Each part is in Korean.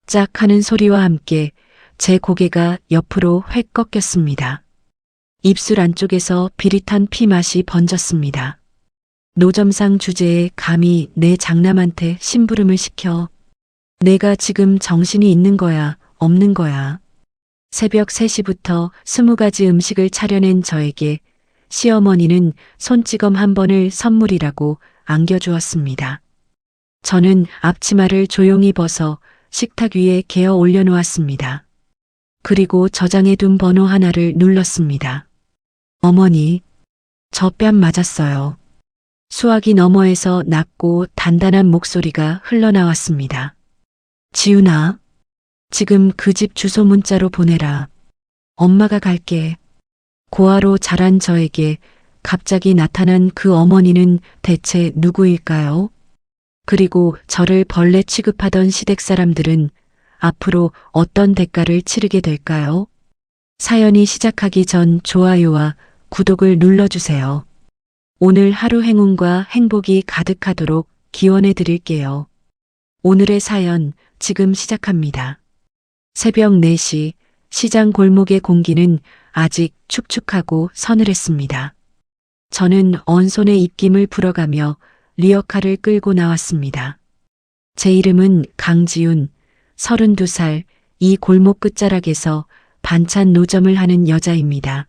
짝 하는 소리와 함께 제 고개가 옆으로 획 꺾였습니다. 입술 안쪽에서 비릿한 피 맛이 번졌습니다. 노점상 주제에 감히 내 장남한테 심부름을 시켜. 내가 지금 정신이 있는 거야, 없는 거야. 새벽 3시부터 20가지 음식을 차려낸 저에게 시어머니는 손찌검 한 번을 선물이라고 안겨주었습니다. 저는 앞치마를 조용히 벗어 식탁 위에 개어 올려놓았습니다. 그리고 저장해둔 번호 하나를 눌렀습니다. 어머니, 저 뺨 맞았어요. 수화기 너머에서 낮고 단단한 목소리가 흘러나왔습니다. 지훈아, 지금 그 집 주소 문자로 보내라. 엄마가 갈게. 고아로 자란 저에게 갑자기 나타난 그 어머니는 대체 누구일까요? 그리고 저를 벌레 취급하던 시댁 사람들은 앞으로 어떤 대가를 치르게 될까요? 사연이 시작하기 전 좋아요와 구독을 눌러주세요. 오늘 하루 행운과 행복이 가득하도록 기원해 드릴게요. 오늘의 사연 지금 시작합니다. 새벽 4시 시장 골목의 공기는 아직 축축하고 서늘했습니다. 저는 언손에 입김을 불어가며 리어카를 끌고 나왔습니다. 제 이름은 강지훈, 32살, 이 골목 끝자락에서 반찬 노점을 하는 여자입니다.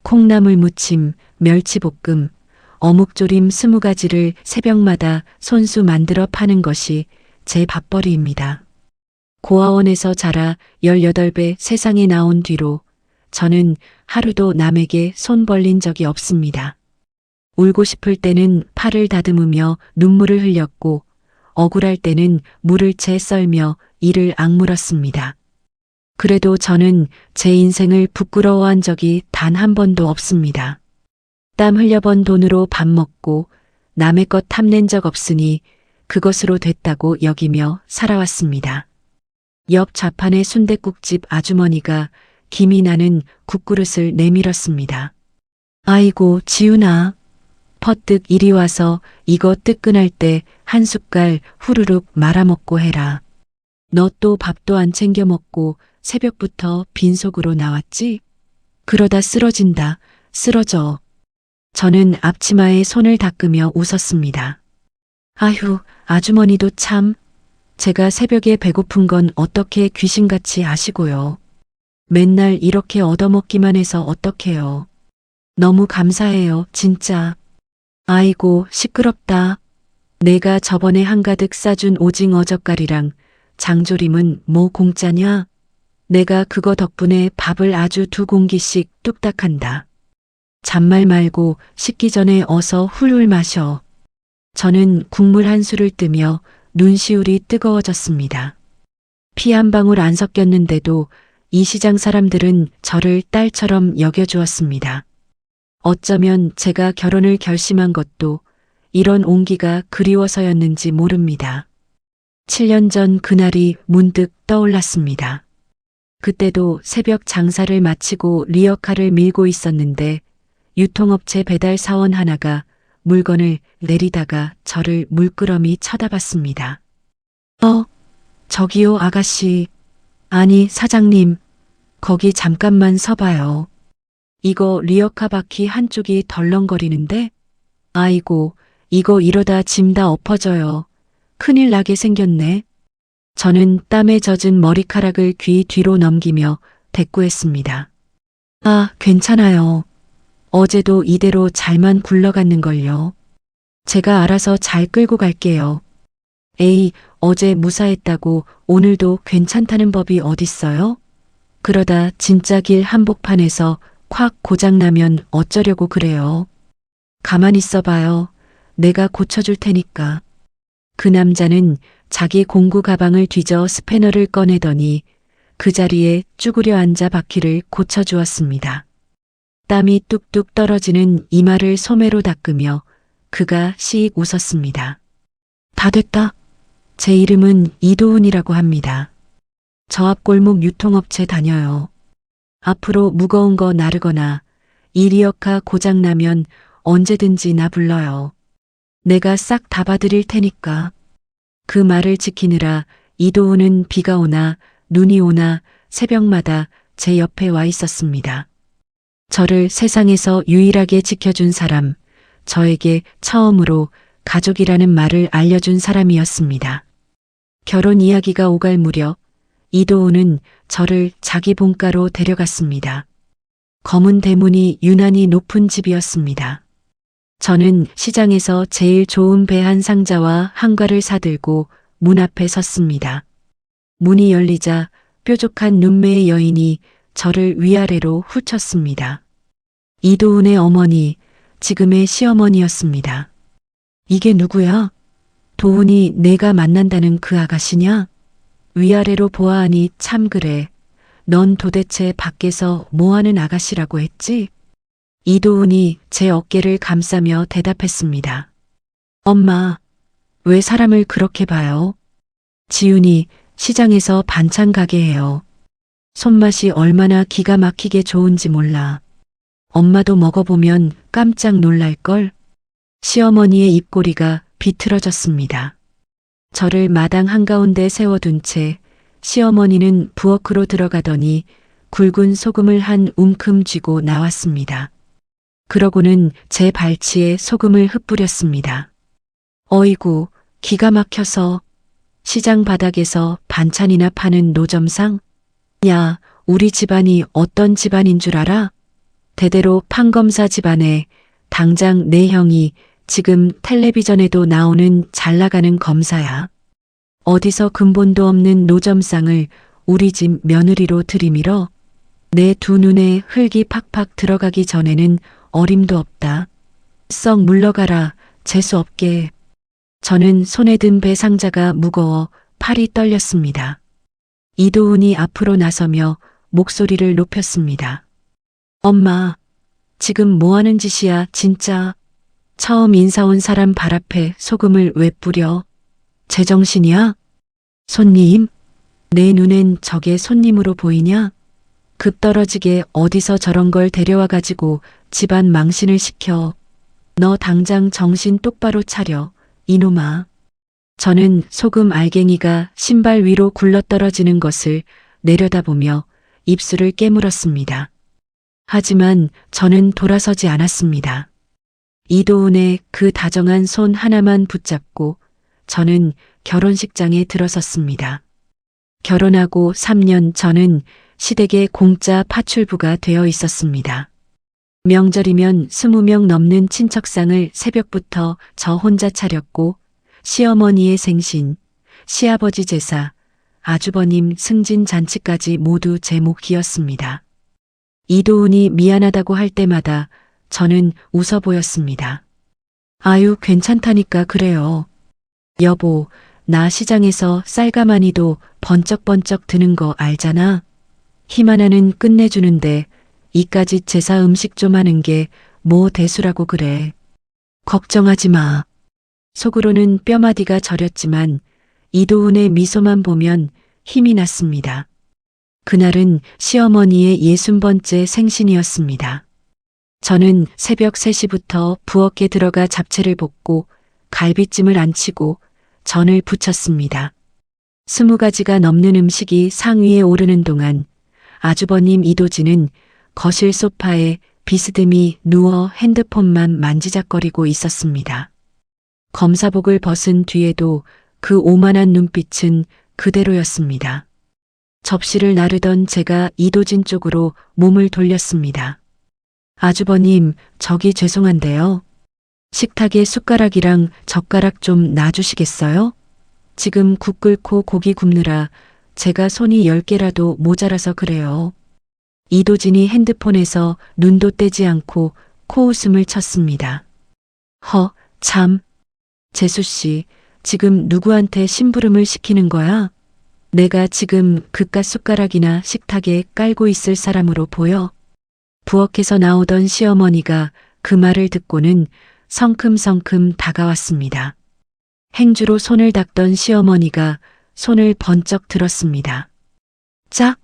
콩나물 무침, 멸치볶음, 어묵조림 20가지를 새벽마다 손수 만들어 파는 것이 제 밥벌이입니다. 고아원에서 자라 18배 세상에 나온 뒤로 저는 하루도 남에게 손 벌린 적이 없습니다. 울고 싶을 때는 팔을 다듬으며 눈물을 흘렸고 억울할 때는 물을 채 썰며 이를 악물었습니다. 그래도 저는 제 인생을 부끄러워한 적이 단 한 번도 없습니다. 땀 흘려번 돈으로 밥 먹고 남의 것 탐낸 적 없으니 그것으로 됐다고 여기며 살아왔습니다. 옆 좌판의 순댓국집 아주머니가 김이 나는 국그릇을 내밀었습니다. 아이고 지훈아, 퍼뜩 이리 와서 이거 뜨끈할 때 한 숟갈 후루룩 말아먹고 해라. 너 또 밥도 안 챙겨 먹고 새벽부터 빈속으로 나왔지? 그러다 쓰러진다, 쓰러져. 저는 앞치마에 손을 닦으며 웃었습니다. 아휴, 아주머니도 참. 제가 새벽에 배고픈 건 어떻게 귀신같이 아시고요. 맨날 이렇게 얻어먹기만 해서 어떡해요. 너무 감사해요, 진짜. 아이고, 시끄럽다. 내가 저번에 한가득 싸준 오징어 젓갈이랑 장조림은 뭐 공짜냐? 내가 그거 덕분에 밥을 아주 2공기씩 뚝딱 한다. 잔말 말고 식기 전에 어서 훌훌 마셔. 저는 국물 한 술을 뜨며 눈시울이 뜨거워졌습니다. 피 한 방울 안 섞였는데도 이 시장 사람들은 저를 딸처럼 여겨주었습니다. 어쩌면 제가 결혼을 결심한 것도 이런 온기가 그리워서였는지 모릅니다. 7년 전 그날이 문득 떠올랐습니다. 그때도 새벽 장사를 마치고 리어카를 밀고 있었는데 유통업체 배달 사원 하나가 물건을 내리다가 저를 물끄러미 쳐다봤습니다. 저기요 아가씨. 아니 사장님, 거기 잠깐만 서봐요. 이거 리어카 바퀴 한쪽이 덜렁거리는데? 아이고, 이거 이러다 짐 다 엎어져요. 큰일 나게 생겼네. 저는 땀에 젖은 머리카락을 귀 뒤로 넘기며 대꾸했습니다. 아, 괜찮아요. 어제도 이대로 잘만 굴러갔는걸요. 제가 알아서 잘 끌고 갈게요. 에이, 어제 무사했다고 오늘도 괜찮다는 법이 어딨어요? 그러다 진짜 길 한복판에서 콱 고장나면 어쩌려고 그래요. 가만히 있어봐요. 내가 고쳐줄 테니까. 그 남자는 자기 공구 가방을 뒤져 스패너를 꺼내더니 그 자리에 쭈그려 앉아 바퀴를 고쳐주었습니다. 땀이 뚝뚝 떨어지는 이마를 소매로 닦으며 그가 씩 웃었습니다. 다 됐다. 제 이름은 이도훈이라고 합니다. 저 앞 골목 유통업체 다녀요. 앞으로 무거운 거 나르거나 이 리어카 고장나면 언제든지 나 불러요. 내가 싹 다 봐드릴 테니까. 그 말을 지키느라 이도우는 비가 오나 눈이 오나 새벽마다 제 옆에 와 있었습니다. 저를 세상에서 유일하게 지켜준 사람, 저에게 처음으로 가족이라는 말을 알려준 사람이었습니다. 결혼 이야기가 오갈 무렵 이도우는 저를 자기 본가로 데려갔습니다. 검은 대문이 유난히 높은 집이었습니다. 저는 시장에서 제일 좋은 배 한 상자와 한과를 사들고 문 앞에 섰습니다. 문이 열리자 뾰족한 눈매의 여인이 저를 위아래로 훑쳤습니다. 이도훈의 어머니, 지금의 시어머니였습니다. 이게 누구야? 도훈이 내가 만난다는 그 아가씨냐? 위아래로 보아하니 참 그래. 넌 도대체 밖에서 뭐하는 아가씨라고 했지? 이도훈이 제 어깨를 감싸며 대답했습니다. 엄마, 왜 사람을 그렇게 봐요? 지훈이 시장에서 반찬 가게 해요. 손맛이 얼마나 기가 막히게 좋은지 몰라. 엄마도 먹어보면 깜짝 놀랄걸? 시어머니의 입꼬리가 비틀어졌습니다. 저를 마당 한가운데 세워둔 채 시어머니는 부엌으로 들어가더니 굵은 소금을 한 움큼 쥐고 나왔습니다. 그러고는 제 발치에 소금을 흩뿌렸습니다. 어이구, 기가 막혀서. 시장 바닥에서 반찬이나 파는 노점상? 야, 우리 집안이 어떤 집안인 줄 알아? 대대로 판검사 집안에 당장 내 형이 지금 텔레비전에도 나오는 잘 나가는 검사야. 어디서 근본도 없는 노점상을 우리 집 며느리로 들이밀어? 내 두 눈에 흙이 팍팍 들어가기 전에는 어림도 없다. 썩 물러가라, 재수 없게. 저는 손에 든 배 상자가 무거워 팔이 떨렸습니다. 이도훈이 앞으로 나서며 목소리를 높였습니다. 엄마, 지금 뭐 하는 짓이야, 진짜. 처음 인사 온 사람 발 앞에 소금을 왜 뿌려? 제정신이야? 손님? 내 눈엔 저게 손님으로 보이냐? 급 떨어지게 어디서 저런 걸 데려와 가지고 집안 망신을 시켜. 너 당장 정신 똑바로 차려, 이놈아. 저는 소금 알갱이가 신발 위로 굴러떨어지는 것을 내려다보며 입술을 깨물었습니다. 하지만 저는 돌아서지 않았습니다. 이도훈의 그 다정한 손 하나만 붙잡고 저는 결혼식장에 들어섰습니다. 결혼하고 3년 저는 시댁의 공짜 파출부가 되어 있었습니다. 명절이면 20명 넘는 친척상을 새벽부터 저 혼자 차렸고 시어머니의 생신, 시아버지 제사, 아주버님 승진 잔치까지 모두 제 몫이었습니다. 이도훈이 미안하다고 할 때마다 저는 웃어 보였습니다. 아유, 괜찮다니까 그래요. 여보, 나 시장에서 쌀가마니도 번쩍번쩍 드는 거 알잖아. 힘 하나는 끝내주는데 이까짓 제사 음식 좀 하는 게 뭐 대수라고 그래. 걱정하지 마. 속으로는 뼈마디가 저렸지만 이도훈의 미소만 보면 힘이 났습니다. 그날은 시어머니의 60번째 생신이었습니다. 저는 새벽 3시부터 부엌에 들어가 잡채를 볶고 갈비찜을 안치고 전을 부쳤습니다. 20가지가 넘는 음식이 상위에 오르는 동안 아주버님 이도진은 거실 소파에 비스듬히 누워 핸드폰만 만지작거리고 있었습니다. 검사복을 벗은 뒤에도 그 오만한 눈빛은 그대로였습니다. 접시를 나르던 제가 이도진 쪽으로 몸을 돌렸습니다. 아주버님, 저기 죄송한데요. 식탁에 숟가락이랑 젓가락 좀 놔주시겠어요? 지금 국 끓고 고기 굽느라 제가 손이 10개라도 모자라서 그래요. 이도진이 핸드폰에서 눈도 떼지 않고 코웃음을 쳤습니다. 참. 재수씨, 지금 누구한테 심부름을 시키는 거야? 내가 지금 그깟 숟가락이나 식탁에 깔고 있을 사람으로 보여? 부엌에서 나오던 시어머니가 그 말을 듣고는 성큼성큼 다가왔습니다. 행주로 손을 닦던 시어머니가 손을 번쩍 들었습니다. 짝!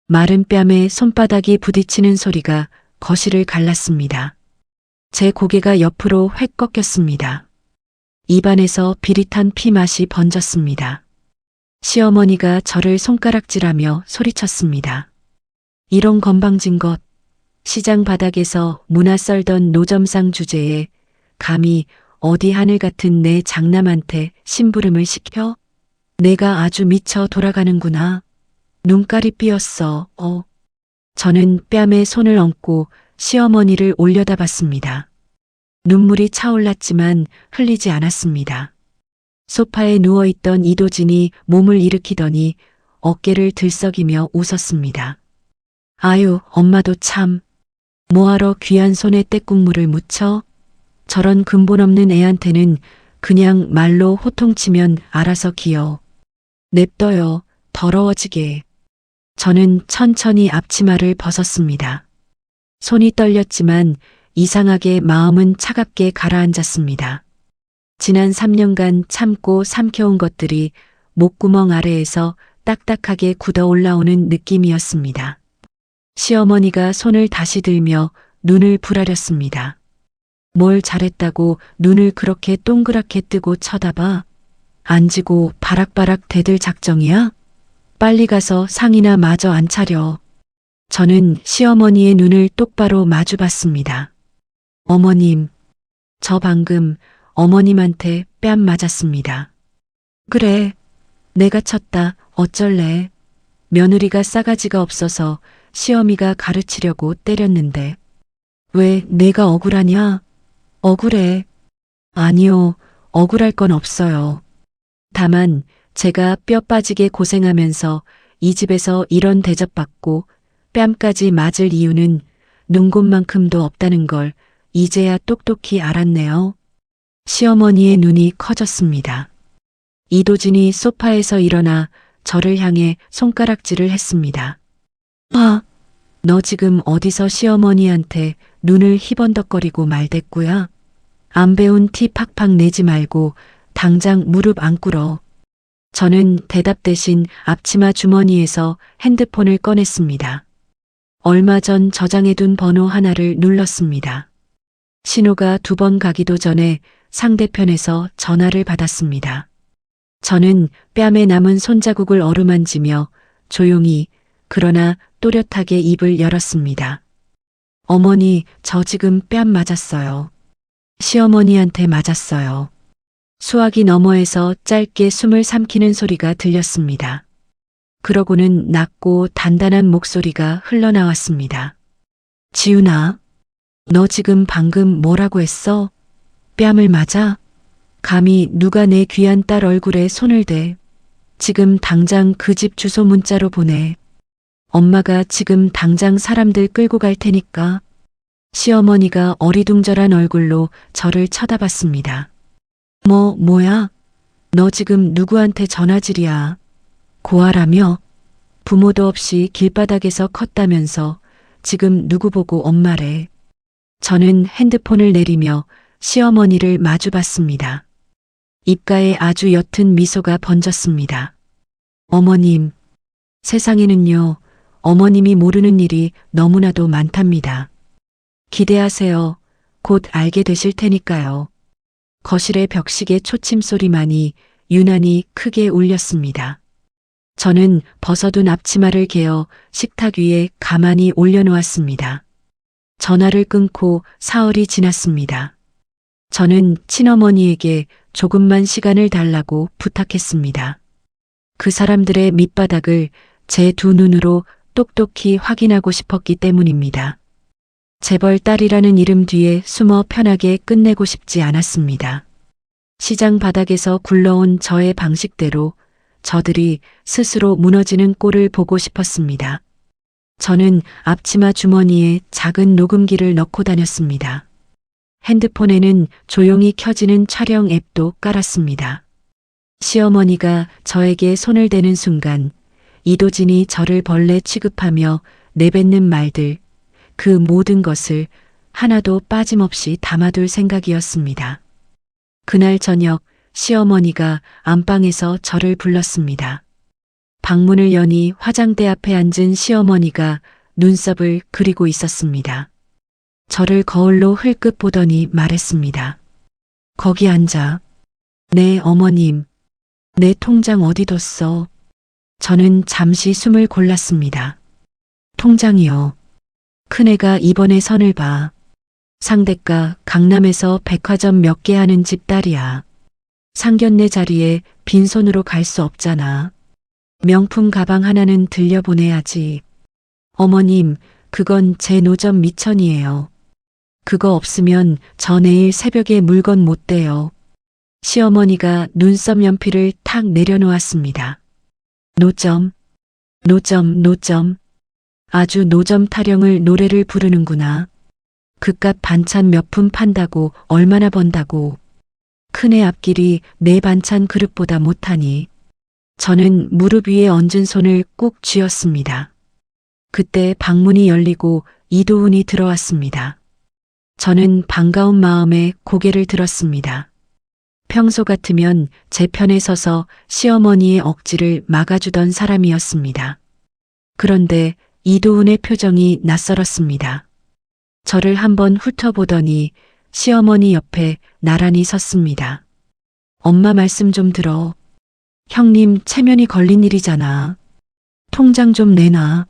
마른 뺨에 손바닥이 부딪히는 소리가 거실을 갈랐습니다. 제 고개가 옆으로 획 꺾였습니다. 입안에서 비릿한 피 맛이 번졌습니다. 시어머니가 저를 손가락질하며 소리쳤습니다. 이런 건방진 것, 시장 바닥에서 문화 썰던 노점상 주제에 감히 어디 하늘 같은 내 장남한테 심부름을 시켜? 내가 아주 미쳐 돌아가는구나. 눈깔이 삐었어. 저는 뺨에 손을 얹고 시어머니를 올려다봤습니다. 눈물이 차올랐지만 흘리지 않았습니다. 소파에 누워있던 이도진이 몸을 일으키더니 어깨를 들썩이며 웃었습니다. 아유, 엄마도 참. 뭐하러 귀한 손에 떼국물을 묻혀? 저런 근본 없는 애한테는 그냥 말로 호통치면 알아서 기어. 냅둬요. 더러워지게. 저는 천천히 앞치마를 벗었습니다. 손이 떨렸지만 이상하게 마음은 차갑게 가라앉았습니다. 지난 3년간 참고 삼켜온 것들이 목구멍 아래에서 딱딱하게 굳어 올라오는 느낌이었습니다. 시어머니가 손을 다시 들며 눈을 부라렸습니다. 뭘 잘했다고 눈을 그렇게 동그랗게 뜨고 쳐다봐? 앉고 바락바락 대들 작정이야? 빨리 가서 상이나 마저 안 차려. 저는 시어머니의 눈을 똑바로 마주봤습니다. 어머님, 저 방금 어머님한테 뺨 맞았습니다. 그래, 내가 쳤다. 어쩔래. 며느리가 싸가지가 없어서 시어미가 가르치려고 때렸는데. 왜 내가 억울하냐? 억울해. 아니요, 억울할 건 없어요. 다만 제가 뼈 빠지게 고생하면서 이 집에서 이런 대접받고 뺨까지 맞을 이유는 눈곱만큼도 없다는 걸 이제야 똑똑히 알았네요. 시어머니의 눈이 커졌습니다. 이도진이 소파에서 일어나 저를 향해 손가락질을 했습니다. 아, 너 지금 어디서 시어머니한테 눈을 희번덕거리고 말댔구야? 안 배운 티 팍팍 내지 말고 당장 무릎 안 꿇어. 저는 대답 대신 앞치마 주머니에서 핸드폰을 꺼냈습니다. 얼마 전 저장해둔 번호 하나를 눌렀습니다. 신호가 2번 가기도 전에 상대편에서 전화를 받았습니다. 저는 뺨에 남은 손자국을 어루만지며 조용히 그러나 또렷하게 입을 열었습니다. 어머니, 저 지금 뺨 맞았어요. 시어머니한테 맞았어요. 수화기 너머에서 짧게 숨을 삼키는 소리가 들렸습니다. 그러고는 낮고 단단한 목소리가 흘러나왔습니다. 지훈아, 너 지금 방금 뭐라고 했어? 뺨을 맞아? 감히 누가 내 귀한 딸 얼굴에 손을 대. 지금 당장 그 집 주소 문자로 보내. 엄마가 지금 당장 사람들 끌고 갈 테니까. 시어머니가 어리둥절한 얼굴로 저를 쳐다봤습니다. 뭐야? 너 지금 누구한테 전화질이야? 고아라며? 부모도 없이 길바닥에서 컸다면서 지금 누구 보고 엄마래. 저는 핸드폰을 내리며 시어머니를 마주봤습니다. 입가에 아주 옅은 미소가 번졌습니다. 어머님, 세상에는요, 어머님이 모르는 일이 너무나도 많답니다. 기대하세요. 곧 알게 되실 테니까요. 거실의 벽시계 초침 소리만이 유난히 크게 울렸습니다. 저는 벗어둔 앞치마를 개어 식탁 위에 가만히 올려놓았습니다. 전화를 끊고 사흘이 지났습니다. 저는 친어머니에게 조금만 시간을 달라고 부탁했습니다. 그 사람들의 밑바닥을 제 2눈으로 똑똑히 확인하고 싶었기 때문입니다. 재벌 딸이라는 이름 뒤에 숨어 편하게 끝내고 싶지 않았습니다. 시장 바닥에서 굴러온 저의 방식대로 저들이 스스로 무너지는 꼴을 보고 싶었습니다. 저는 앞치마 주머니에 작은 녹음기를 넣고 다녔습니다. 핸드폰에는 조용히 켜지는 촬영 앱도 깔았습니다. 시어머니가 저에게 손을 대는 순간 이도진이 저를 벌레 취급하며 내뱉는 말들, 그 모든 것을 하나도 빠짐없이 담아둘 생각이었습니다. 그날 저녁 시어머니가 안방에서 저를 불렀습니다. 방문을 여니 화장대 앞에 앉은 시어머니가 눈썹을 그리고 있었습니다. 저를 거울로 흘끗 보더니 말했습니다. 거기 앉아. 네, 어머님. 내 통장 어디 뒀어? 저는 잠시 숨을 골랐습니다. 통장이요. 큰애가 이번에 선을 봐. 상대가 강남에서 백화점 몇 개 하는 집 딸이야. 상견례 자리에 빈손으로 갈 수 없잖아. 명품 가방 하나는 들려보내야지. 어머님, 그건 제 노점 미천이에요. 그거 없으면 저 내일 새벽에 물건 못 대요. 시어머니가 눈썹 연필을 탁 내려놓았습니다. 노점, 노점, 노점. 아주 노점 타령을 노래를 부르는구나. 그깟 반찬 몇 푼 판다고 얼마나 번다고. 큰애 앞길이 내 반찬 그릇보다 못하니. 저는 무릎 위에 얹은 손을 꾹 쥐었습니다. 그때 방문이 열리고 이도훈이 들어왔습니다. 저는 반가운 마음에 고개를 들었습니다. 평소 같으면 제 편에 서서 시어머니의 억지를 막아주던 사람이었습니다. 그런데 이도훈의 표정이 낯설었습니다. 저를 한번 훑어보더니 시어머니 옆에 나란히 섰습니다. 엄마 말씀 좀 들어. 형님 체면이 걸린 일이잖아. 통장 좀 내놔.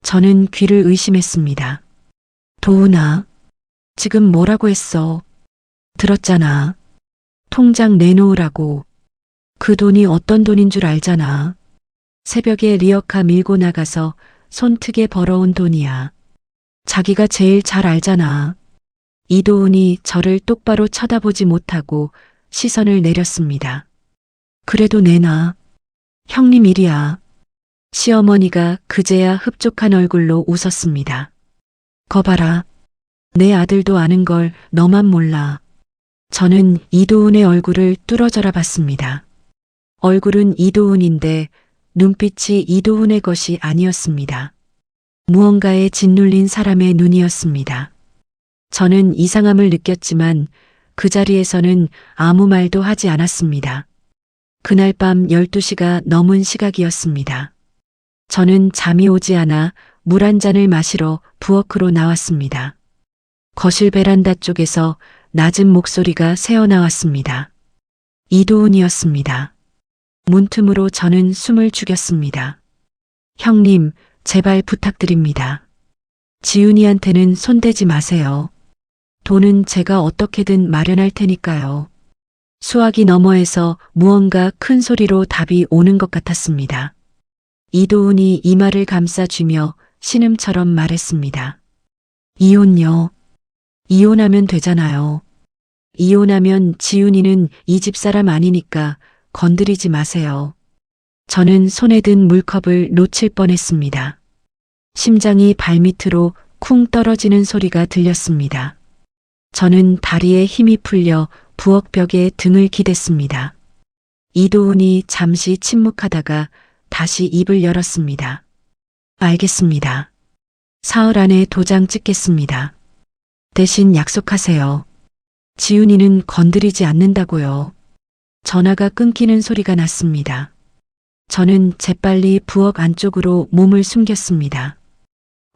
저는 귀를 의심했습니다. 도훈아, 지금 뭐라고 했어? 들었잖아. 통장 내놓으라고. 그 돈이 어떤 돈인 줄 알잖아. 새벽에 리어카 밀고 나가서 손트게 벌어온 돈이야. 자기가 제일 잘 알잖아. 이도훈이 저를 똑바로 쳐다보지 못하고 시선을 내렸습니다. 그래도 내놔. 형님 일이야. 시어머니가 그제야 흡족한 얼굴로 웃었습니다. 거봐라. 내 아들도 아는 걸 너만 몰라. 저는 이도훈의 얼굴을 뚫어져라 봤습니다. 얼굴은 이도훈인데 눈빛이 이도훈의 것이 아니었습니다. 무언가에 짓눌린 사람의 눈이었습니다. 저는 이상함을 느꼈지만 그 자리에서는 아무 말도 하지 않았습니다. 그날 밤 12시가 넘은 시각이었습니다. 저는 잠이 오지 않아 물 한 잔을 마시러 부엌으로 나왔습니다. 거실 베란다 쪽에서 낮은 목소리가 새어나왔습니다. 이도훈이었습니다. 문틈으로 저는 숨을 죽였습니다. 형님, 제발 부탁드립니다. 지훈이한테는 손대지 마세요. 돈은 제가 어떻게든 마련할 테니까요. 수화기 너머에서 무언가 큰 소리로 답이 오는 것 같았습니다. 이도훈이 이마를 감싸쥐며 신음처럼 말했습니다. 이혼요. 이혼하면 되잖아요. 이혼하면 지훈이는 이 집 사람 아니니까 건드리지 마세요. 저는 손에 든 물컵을 놓칠 뻔했습니다. 심장이 발밑으로 쿵 떨어지는 소리가 들렸습니다. 저는 다리에 힘이 풀려 부엌 벽에 등을 기댔습니다. 이도훈이 잠시 침묵하다가 다시 입을 열었습니다. 알겠습니다. 사흘 안에 도장 찍겠습니다. 대신 약속하세요. 지훈이는 건드리지 않는다고요. 전화가 끊기는 소리가 났습니다. 저는 재빨리 부엌 안쪽으로 몸을 숨겼습니다.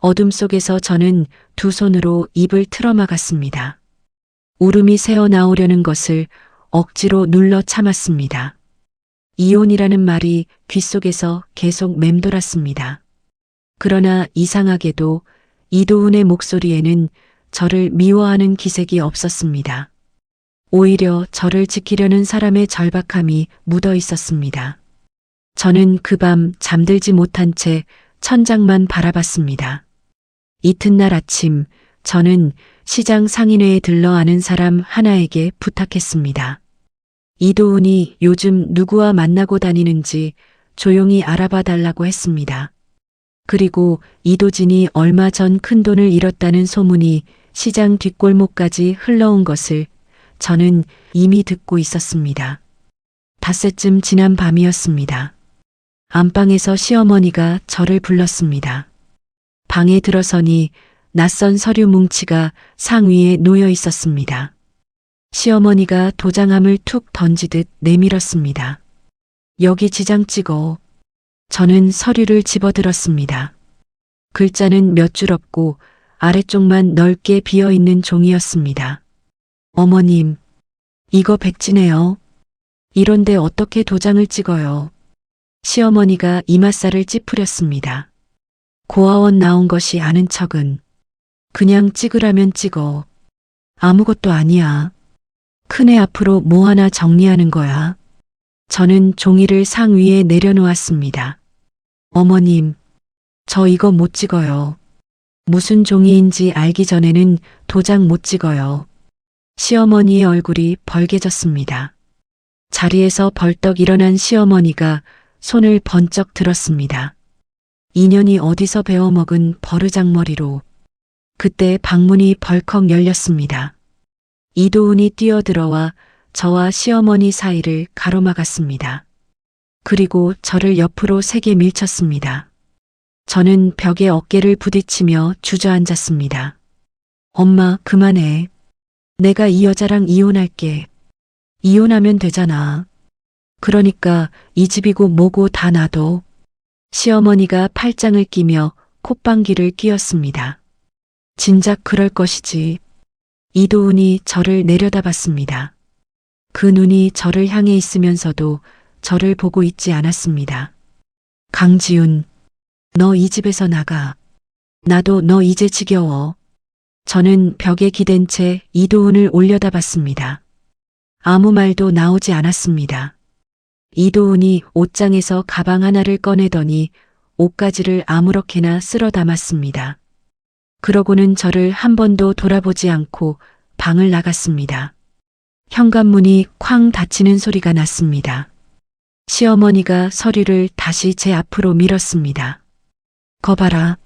어둠 속에서 저는 두 손으로 입을 틀어막았습니다. 울음이 새어나오려는 것을 억지로 눌러 참았습니다. 이혼이라는 말이 귓속에서 계속 맴돌았습니다. 그러나 이상하게도 이도훈의 목소리에는 저를 미워하는 기색이 없었습니다. 오히려 저를 지키려는 사람의 절박함이 묻어 있었습니다. 저는 그 밤 잠들지 못한 채 천장만 바라봤습니다. 이튿날 아침 저는 시장 상인회에 들러 아는 사람 하나에게 부탁했습니다. 이도훈이 요즘 누구와 만나고 다니는지 조용히 알아봐 달라고 했습니다. 그리고 이도진이 얼마 전 큰돈을 잃었다는 소문이 시장 뒷골목까지 흘러온 것을 저는 이미 듣고 있었습니다. 닷새쯤 지난 밤이었습니다. 안방에서 시어머니가 저를 불렀습니다. 방에 들어서니 낯선 서류 뭉치가 상위에 놓여 있었습니다. 시어머니가 도장함을 툭 던지듯 내밀었습니다. 여기 지장 찍어. 저는 서류를 집어들었습니다. 글자는 몇 줄 없고 아래쪽만 넓게 비어있는 종이였습니다. 어머님, 이거 백지네요. 이런데 어떻게 도장을 찍어요? 시어머니가 이맛살을 찌푸렸습니다. 고아원 나온 것이 아는 척은 그냥 찍으라면 찍어. 아무것도 아니야. 큰애 앞으로 뭐 하나 정리하는 거야. 저는 종이를 상 위에 내려놓았습니다. 어머님, 저 이거 못 찍어요. 무슨 종이인지 알기 전에는 도장 못 찍어요. 시어머니의 얼굴이 벌개졌습니다. 자리에서 벌떡 일어난 시어머니가 손을 번쩍 들었습니다. 인연이 어디서 배워먹은 버르장머리로. 그때 방문이 벌컥 열렸습니다. 이도훈이 뛰어들어와 저와 시어머니 사이를 가로막았습니다. 그리고 저를 옆으로 세게 밀쳤습니다. 저는 벽에 어깨를 부딪히며 주저앉았습니다. 엄마, 그만해. 내가 이 여자랑 이혼할게. 이혼하면 되잖아. 그러니까 이 집이고 뭐고 다 놔둬. 시어머니가 팔짱을 끼며 콧방귀를 뀌었습니다. 진작 그럴 것이지. 이도훈이 저를 내려다봤습니다. 그 눈이 저를 향해 있으면서도 저를 보고 있지 않았습니다. 강지훈, 너 이 집에서 나가. 나도 너 이제 지겨워. 저는 벽에 기댄 채 이도훈을 올려다봤습니다. 아무 말도 나오지 않았습니다. 이도훈이 옷장에서 가방 하나를 꺼내더니 옷가지를 아무렇게나 쓸어 담았습니다. 그러고는 저를 한 번도 돌아보지 않고 방을 나갔습니다. 현관문이 쾅 닫히는 소리가 났습니다. 시어머니가 서류를 다시 제 앞으로 밀었습니다. 거 봐라.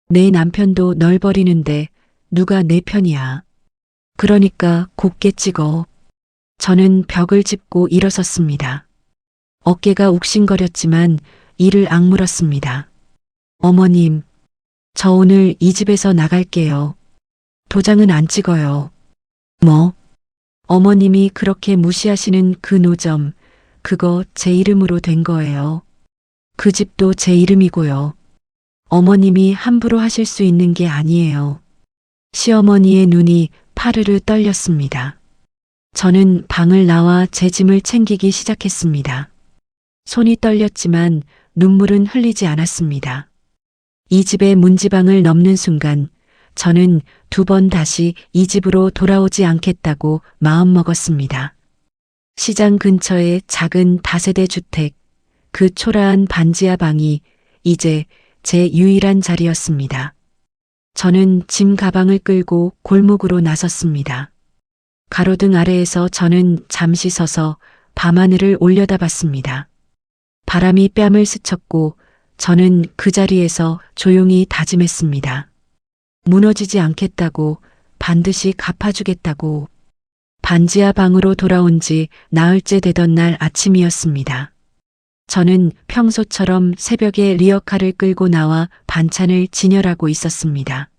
내 남편도 널 버리는데 누가 내 편이야. 그러니까 곱게 찍어. 저는 벽을 짚고 일어섰습니다. 어깨가 욱신거렸지만 이를 악물었습니다. 어머님, 저 오늘 이 집에서 나갈게요. 도장은 안 찍어요. 뭐? 어머님이 그렇게 무시하시는 그 노점, 그거 제 이름으로 된 거예요. 그 집도 제 이름이고요. 어머님이 함부로 하실 수 있는 게 아니에요. 시어머니의 눈이 파르르 떨렸습니다. 저는 방을 나와 제 짐을 챙기기 시작했습니다. 손이 떨렸지만 눈물은 흘리지 않았습니다. 이 집의 문지방을 넘는 순간 저는 2번 다시 이 집으로 돌아오지 않겠다고 마음먹었습니다. 시장 근처의 작은 다세대 주택, 그 초라한 반지하 방이 이제 제 유일한 자리였습니다. 저는 짐 가방을 끌고 골목으로 나섰습니다. 가로등 아래에서 저는 잠시 서서 밤하늘을 올려다봤습니다. 바람이 뺨을 스쳤고 저는 그 자리에서 조용히 다짐했습니다. 무너지지 않겠다고, 반드시 갚아주겠다고. 반지하 방으로 돌아온 지 나흘째 되던 날 아침이었습니다. 저는 평소처럼 새벽에 리어카를 끌고 나와 반찬을 진열하고 있었습니다.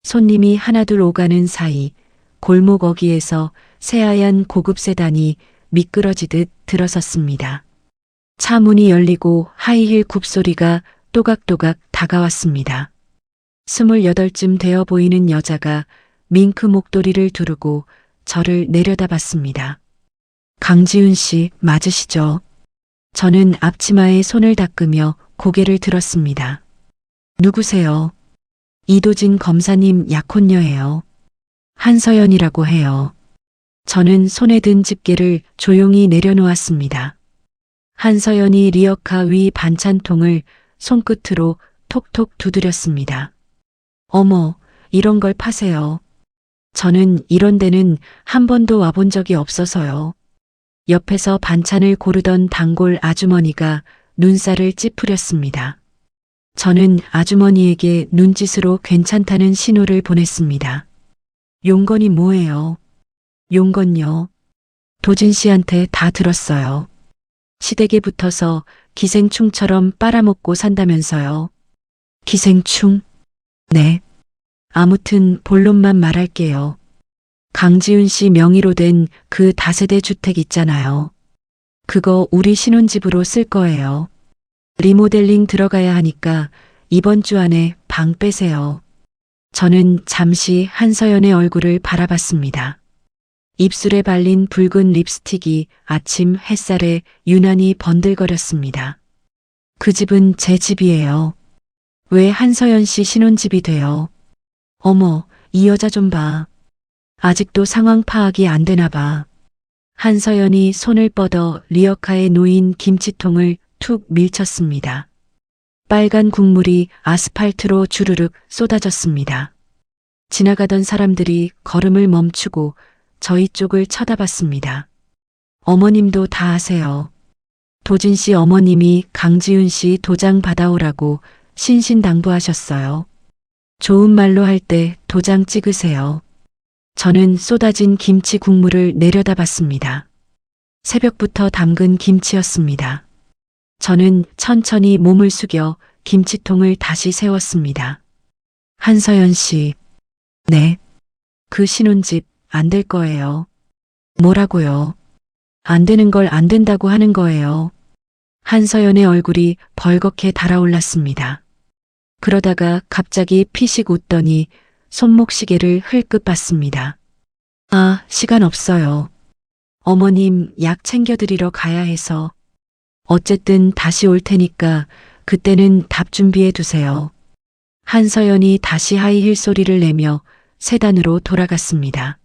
손님이 하나둘 오가는 사이 골목 어귀에서 새하얀 고급 세단이 미끄러지듯 들어섰습니다. 차 문이 열리고 하이힐 굽소리가 또각또각 다가왔습니다. 28쯤 되어 보이는 여자가 밍크 목도리를 두르고 저를 내려다봤습니다. 강지훈 씨 맞으시죠? 저는 앞치마에 손을 닦으며 고개를 들었습니다. 누구세요? 이도진 검사님 약혼녀예요. 한서연이라고 해요. 저는 손에 든 집게를 조용히 내려놓았습니다. 한서연이 리어카 위 반찬통을 손끝으로 톡톡 두드렸습니다. 어머, 이런 걸 파세요. 저는 이런 데는 한 번도 와본 적이 없어서요. 옆에서 반찬을 고르던 단골 아주머니가 눈살을 찌푸렸습니다. 저는 아주머니에게 눈짓으로 괜찮다는 신호를 보냈습니다. 용건이 뭐예요? 용건요? 도진 씨한테 다 들었어요. 시댁에 붙어서 기생충처럼 빨아먹고 산다면서요. 기생충? 네. 아무튼 본론만 말할게요. 강지훈 씨 명의로 된 그 다세대 주택 있잖아요. 그거 우리 신혼집으로 쓸 거예요. 리모델링 들어가야 하니까 이번 주 안에 방 빼세요. 저는 잠시 한서연의 얼굴을 바라봤습니다. 입술에 발린 붉은 립스틱이 아침 햇살에 유난히 번들거렸습니다. 그 집은 제 집이에요. 왜 한서연 씨 신혼집이 돼요? 어머, 이 여자 좀 봐. 아직도 상황 파악이 안 되나 봐. 한서연이 손을 뻗어 리어카에 놓인 김치통을 툭 밀쳤습니다. 빨간 국물이 아스팔트로 주르륵 쏟아졌습니다. 지나가던 사람들이 걸음을 멈추고 저희 쪽을 쳐다봤습니다. 어머님도 다 아세요. 도진 씨 어머님이 강지윤 씨 도장 받아오라고 신신당부하셨어요. 좋은 말로 할 때 도장 찍으세요. 저는 쏟아진 김치 국물을 내려다봤습니다. 새벽부터 담근 김치였습니다. 저는 천천히 몸을 숙여 김치통을 다시 세웠습니다. 한서연 씨. 네. 그 신혼집 안 될 거예요. 뭐라고요? 안 되는 걸 안 된다고 하는 거예요. 한서연의 얼굴이 벌겋게 달아올랐습니다. 그러다가 갑자기 피식 웃더니 손목시계를 흘끗 봤습니다. 아, 시간 없어요. 어머님 약 챙겨드리러 가야 해서. 어쨌든 다시 올 테니까 그때는 답 준비해 두세요. 한서연이 다시 하이힐 소리를 내며 세단으로 돌아갔습니다.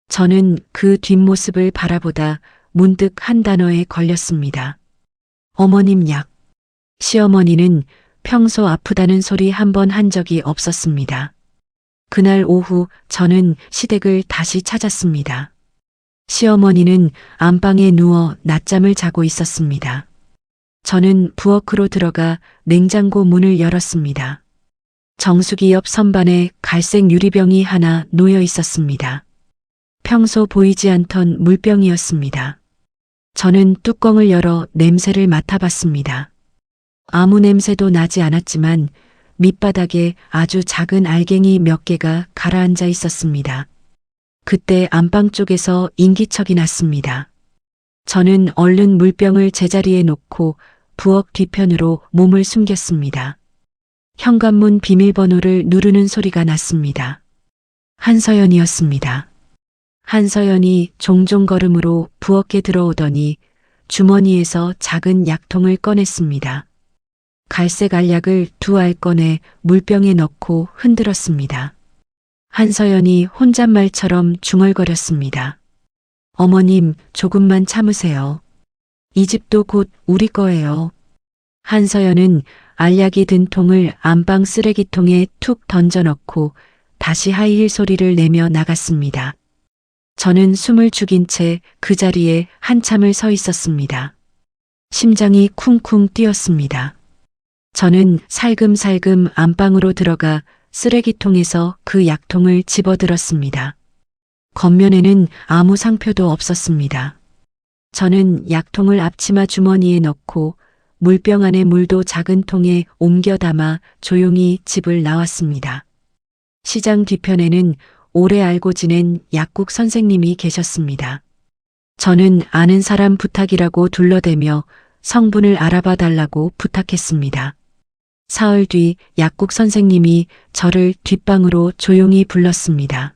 저는 그 뒷모습을 바라보다 문득 한 단어에 걸렸습니다. 어머님 약. 시어머니는 평소 아프다는 소리 한 번 한 적이 없었습니다. 그날 오후 저는 시댁을 다시 찾았습니다. 시어머니는 안방에 누워 낮잠을 자고 있었습니다. 저는 부엌으로 들어가 냉장고 문을 열었습니다. 정수기 옆 선반에 갈색 유리병이 하나 놓여 있었습니다. 평소 보이지 않던 물병이었습니다. 저는 뚜껑을 열어 냄새를 맡아봤습니다. 아무 냄새도 나지 않았지만 밑바닥에 아주 작은 알갱이 몇 개가 가라앉아 있었습니다. 그때 안방 쪽에서 인기척이 났습니다. 저는 얼른 물병을 제자리에 놓고 부엌 뒤편으로 몸을 숨겼습니다. 현관문 비밀번호를 누르는 소리가 났습니다. 한서연이었습니다. 한서연이 종종 걸음으로 부엌에 들어오더니 주머니에서 작은 약통을 꺼냈습니다. 갈색 알약을 2알 꺼내 물병에 넣고 흔들었습니다. 한서연이 혼잣말처럼 중얼거렸습니다. 어머님, 조금만 참으세요. 이 집도 곧 우리 거예요. 한서연은 알약이 든 통을 안방 쓰레기통에 툭 던져넣고 다시 하이힐 소리를 내며 나갔습니다. 저는 숨을 죽인 채 그 자리에 한참을 서 있었습니다. 심장이 쿵쿵 뛰었습니다. 저는 살금살금 안방으로 들어가 쓰레기통에서 그 약통을 집어들었습니다. 겉면에는 아무 상표도 없었습니다. 저는 약통을 앞치마 주머니에 넣고 물병 안에 물도 작은 통에 옮겨 담아 조용히 집을 나왔습니다. 시장 뒤편에는 오래 알고 지낸 약국 선생님이 계셨습니다. 저는 아는 사람 부탁이라고 둘러대며 성분을 알아봐 달라고 부탁했습니다. 사흘 뒤 약국 선생님이 저를 뒷방으로 조용히 불렀습니다.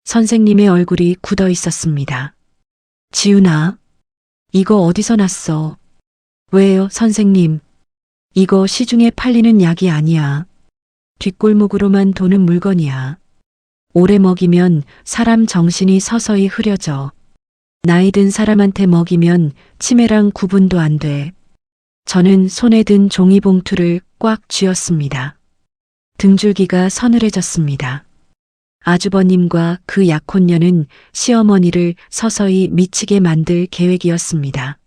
선생님의 얼굴이 굳어 있었습니다. 지훈아, 이거 어디서 났어? 왜요, 선생님? 이거 시중에 팔리는 약이 아니야. 뒷골목으로만 도는 물건이야. 오래 먹이면 사람 정신이 서서히 흐려져. 나이 든 사람한테 먹이면 치매랑 구분도 안 돼. 저는 손에 든 종이봉투를 꽉 쥐었습니다. 등줄기가 서늘해졌습니다. 아주버님과 그 약혼녀는 시어머니를 서서히 미치게 만들 계획이었습니다.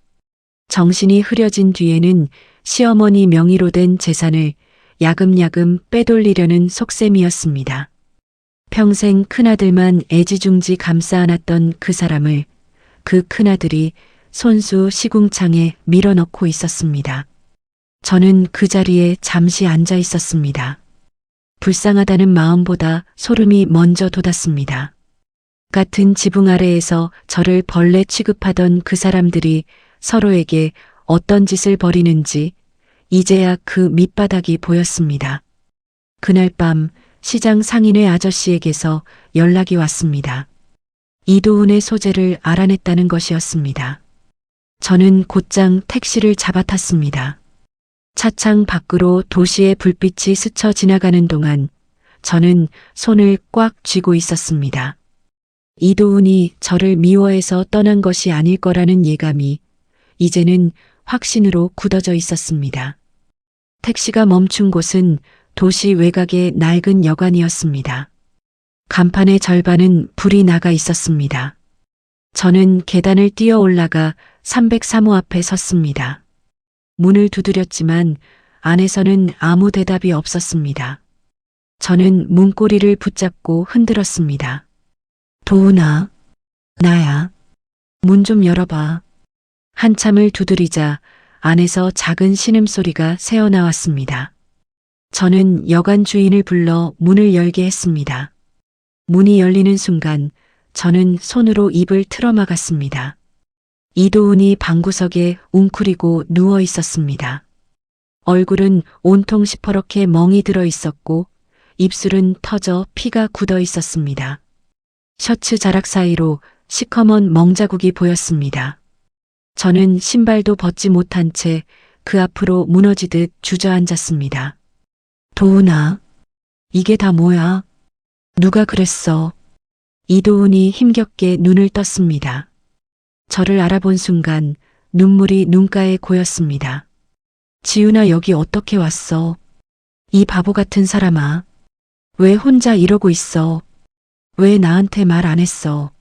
정신이 흐려진 뒤에는 시어머니 명의로 된 재산을 야금야금 빼돌리려는 속셈이었습니다. 평생 큰아들만 애지중지 감싸 안았던 그 사람을 그 큰아들이 손수 시궁창에 밀어넣고 있었습니다. 저는 그 자리에 잠시 앉아 있었습니다. 불쌍하다는 마음보다 소름이 먼저 돋았습니다. 같은 지붕 아래에서 저를 벌레 취급하던 그 사람들이 서로에게 어떤 짓을 벌이는지 이제야 그 밑바닥이 보였습니다. 그날 밤 시장 상인회 아저씨에게서 연락이 왔습니다. 이도훈의 소재를 알아냈다는 것이었습니다. 저는 곧장 택시를 잡아탔습니다. 차창 밖으로 도시의 불빛이 스쳐 지나가는 동안 저는 손을 꽉 쥐고 있었습니다. 이도훈이 저를 미워해서 떠난 것이 아닐 거라는 예감이 이제는 확신으로 굳어져 있었습니다. 택시가 멈춘 곳은 도시 외곽의 낡은 여관이었습니다. 간판의 절반은 불이 나가 있었습니다. 저는 계단을 뛰어 올라가 303호 앞에 섰습니다. 문을 두드렸지만 안에서는 아무 대답이 없었습니다. 저는 문고리를 붙잡고 흔들었습니다. 도훈아, 나야. 문 좀 열어봐. 한참을 두드리자 안에서 작은 신음소리가 새어나왔습니다. 저는 여관 주인을 불러 문을 열게 했습니다. 문이 열리는 순간 저는 손으로 입을 틀어막았습니다. 이도훈이 방구석에 웅크리고 누워 있었습니다. 얼굴은 온통 시퍼렇게 멍이 들어 있었고 입술은 터져 피가 굳어 있었습니다. 셔츠 자락 사이로 시커먼 멍자국이 보였습니다. 저는 신발도 벗지 못한 채 그 앞으로 무너지듯 주저앉았습니다. 도훈아, 이게 다 뭐야? 누가 그랬어? 이도훈이 힘겹게 눈을 떴습니다. 저를 알아본 순간 눈물이 눈가에 고였습니다. 지훈아, 여기 어떻게 왔어? 이 바보 같은 사람아. 왜 혼자 이러고 있어? 왜 나한테 말 안 했어?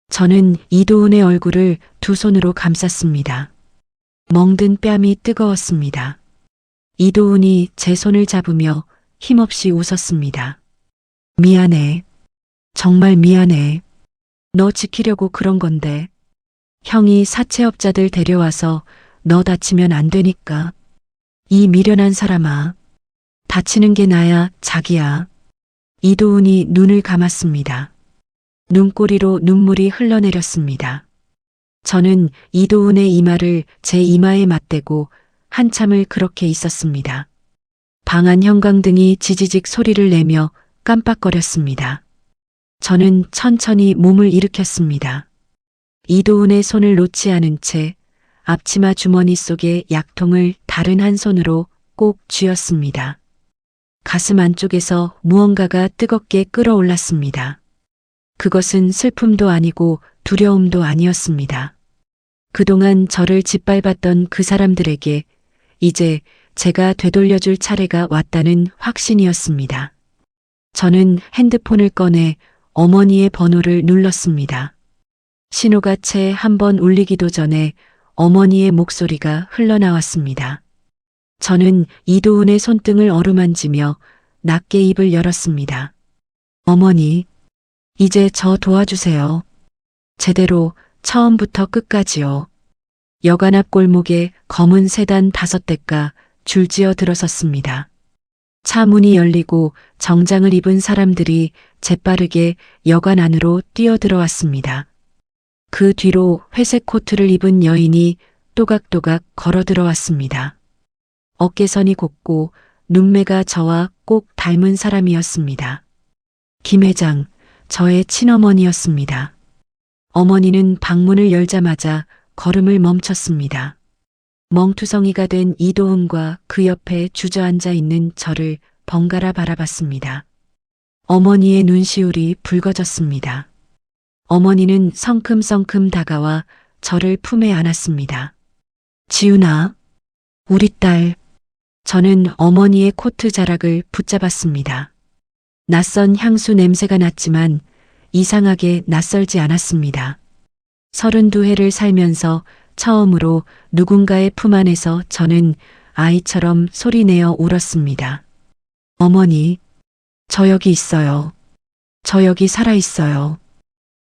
저는 이도훈의 얼굴을 두 손으로 감쌌습니다. 멍든 뺨이 뜨거웠습니다. 이도훈이 제 손을 잡으며 힘없이 웃었습니다. 미안해. 정말 미안해. 너 지키려고 그런 건데. 형이 사채업자들 데려와서 너 다치면 안 되니까. 이 미련한 사람아. 다치는 게 나야, 자기야. 이도훈이 눈을 감았습니다. 눈꼬리로 눈물이 흘러내렸습니다. 저는 이도훈의 이마를 제 이마에 맞대고 한참을 그렇게 있었습니다. 방 안 형광등이 지지직 소리를 내며 깜빡거렸습니다. 저는 천천히 몸을 일으켰습니다. 이도훈의 손을 놓지 않은 채 앞치마 주머니 속의 약통을 다른 한 손으로 꼭 쥐었습니다. 가슴 안쪽에서 무언가가 뜨겁게 끓어올랐습니다. 그것은 슬픔도 아니고 두려움도 아니었습니다. 그동안 저를 짓밟았던 그 사람들에게 이제 제가 되돌려줄 차례가 왔다는 확신이었습니다. 저는 핸드폰을 꺼내 어머니의 번호를 눌렀습니다. 신호가 채 한 번 울리기도 전에 어머니의 목소리가 흘러나왔습니다. 저는 이도훈의 손등을 어루만지며 낮게 입을 열었습니다. 어머니, 이제 저 도와주세요. 제대로 처음부터 끝까지요. 여관 앞 골목에 검은 세단 5대가 줄지어 들어섰습니다. 차 문이 열리고 정장을 입은 사람들이 재빠르게 여관 안으로 뛰어들어왔습니다. 그 뒤로 회색 코트를 입은 여인이 또각또각 걸어 들어왔습니다. 어깨선이 곱고 눈매가 저와 꼭 닮은 사람이었습니다. 김 회장, 저의 친어머니였습니다. 어머니는 방문을 열자마자 걸음을 멈췄습니다. 멍투성이가 된 이도훈과 그 옆에 주저앉아 있는 저를 번갈아 바라봤습니다. 어머니의 눈시울이 붉어졌습니다. 어머니는 성큼성큼 다가와 저를 품에 안았습니다. 지훈아, 우리 딸. 저는 어머니의 코트 자락을 붙잡았습니다. 낯선 향수 냄새가 났지만 이상하게 낯설지 않았습니다. 32회를 살면서 처음으로 누군가의 품 안에서 저는 아이처럼 소리내어 울었습니다. 어머니, 저 여기 있어요. 저 여기 살아있어요.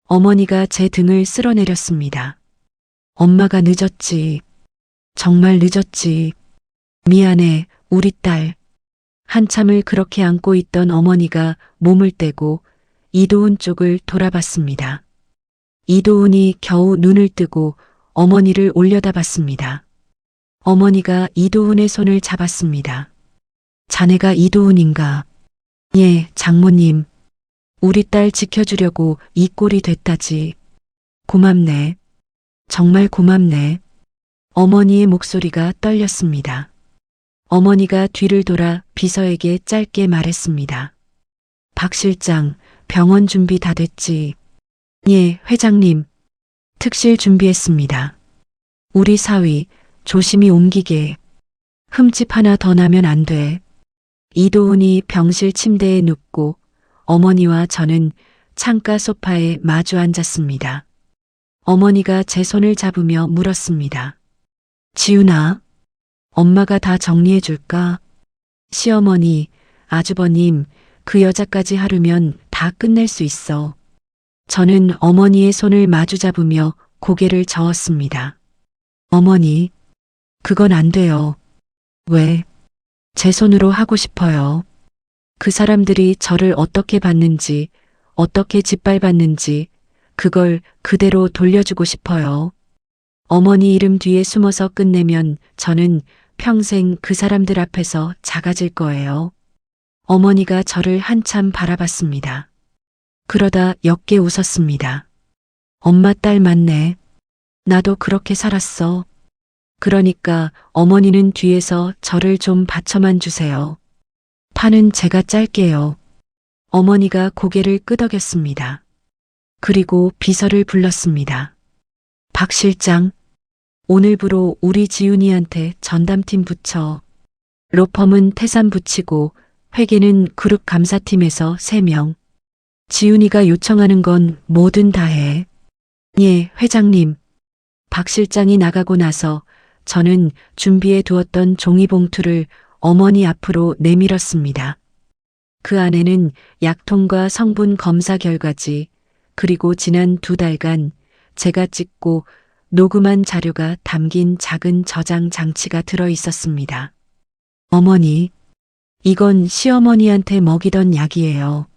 어머니가 제 등을 쓸어내렸습니다. 엄마가 늦었지. 정말 늦었지. 미안해, 우리 딸. 한참을 그렇게 안고 있던 어머니가 몸을 떼고 이도훈 쪽을 돌아봤습니다. 이도훈이 겨우 눈을 뜨고 어머니를 올려다봤습니다. 어머니가 이도훈의 손을 잡았습니다. 자네가 이도훈인가? 예, 장모님. 우리 딸 지켜주려고 이 꼴이 됐다지. 고맙네. 정말 고맙네. 어머니의 목소리가 떨렸습니다. 어머니가 뒤를 돌아 비서에게 짧게 말했습니다. 박 실장, 병원 준비 다 됐지? 예, 회장님. 특실 준비했습니다. 우리 사위, 조심히 옮기게. 흠집 하나 더 나면 안 돼. 이도훈이 병실 침대에 눕고 어머니와 저는 창가 소파에 마주 앉았습니다. 어머니가 제 손을 잡으며 물었습니다. 지훈아, 엄마가 다 정리해 줄까? 시어머니, 아주버님, 그 여자까지 하루면 다 끝낼 수 있어. 저는 어머니의 손을 마주 잡으며 고개를 저었습니다. 어머니, 그건 안 돼요. 왜? 제 손으로 하고 싶어요. 그 사람들이 저를 어떻게 봤는지, 어떻게 짓밟았는지, 그걸 그대로 돌려주고 싶어요. 어머니 이름 뒤에 숨어서 끝내면 저는 평생 그 사람들 앞에서 작아질 거예요. 어머니가 저를 한참 바라봤습니다. 그러다 옅게 웃었습니다. 엄마 딸 맞네. 나도 그렇게 살았어. 그러니까 어머니는 뒤에서 저를 좀 받쳐만 주세요. 판은 제가 짤게요. 어머니가 고개를 끄덕였습니다. 그리고 비서를 불렀습니다. 박 실장, 오늘부로 우리 지훈이한테 전담팀 붙여. 로펌은 태산 붙이고 회계는 그룹 감사팀에서 3명. 지훈이가 요청하는 건 뭐든 다 해. 예, 회장님. 박 실장이 나가고 나서 저는 준비해 두었던 종이봉투를 어머니 앞으로 내밀었습니다. 그 안에는 약통과 성분 검사 결과지, 그리고 지난 2달간 제가 찍고 녹음한 자료가 담긴 작은 저장 장치가 들어 있었습니다. 어머니, 이건 시어머니한테 먹이던 약이에요.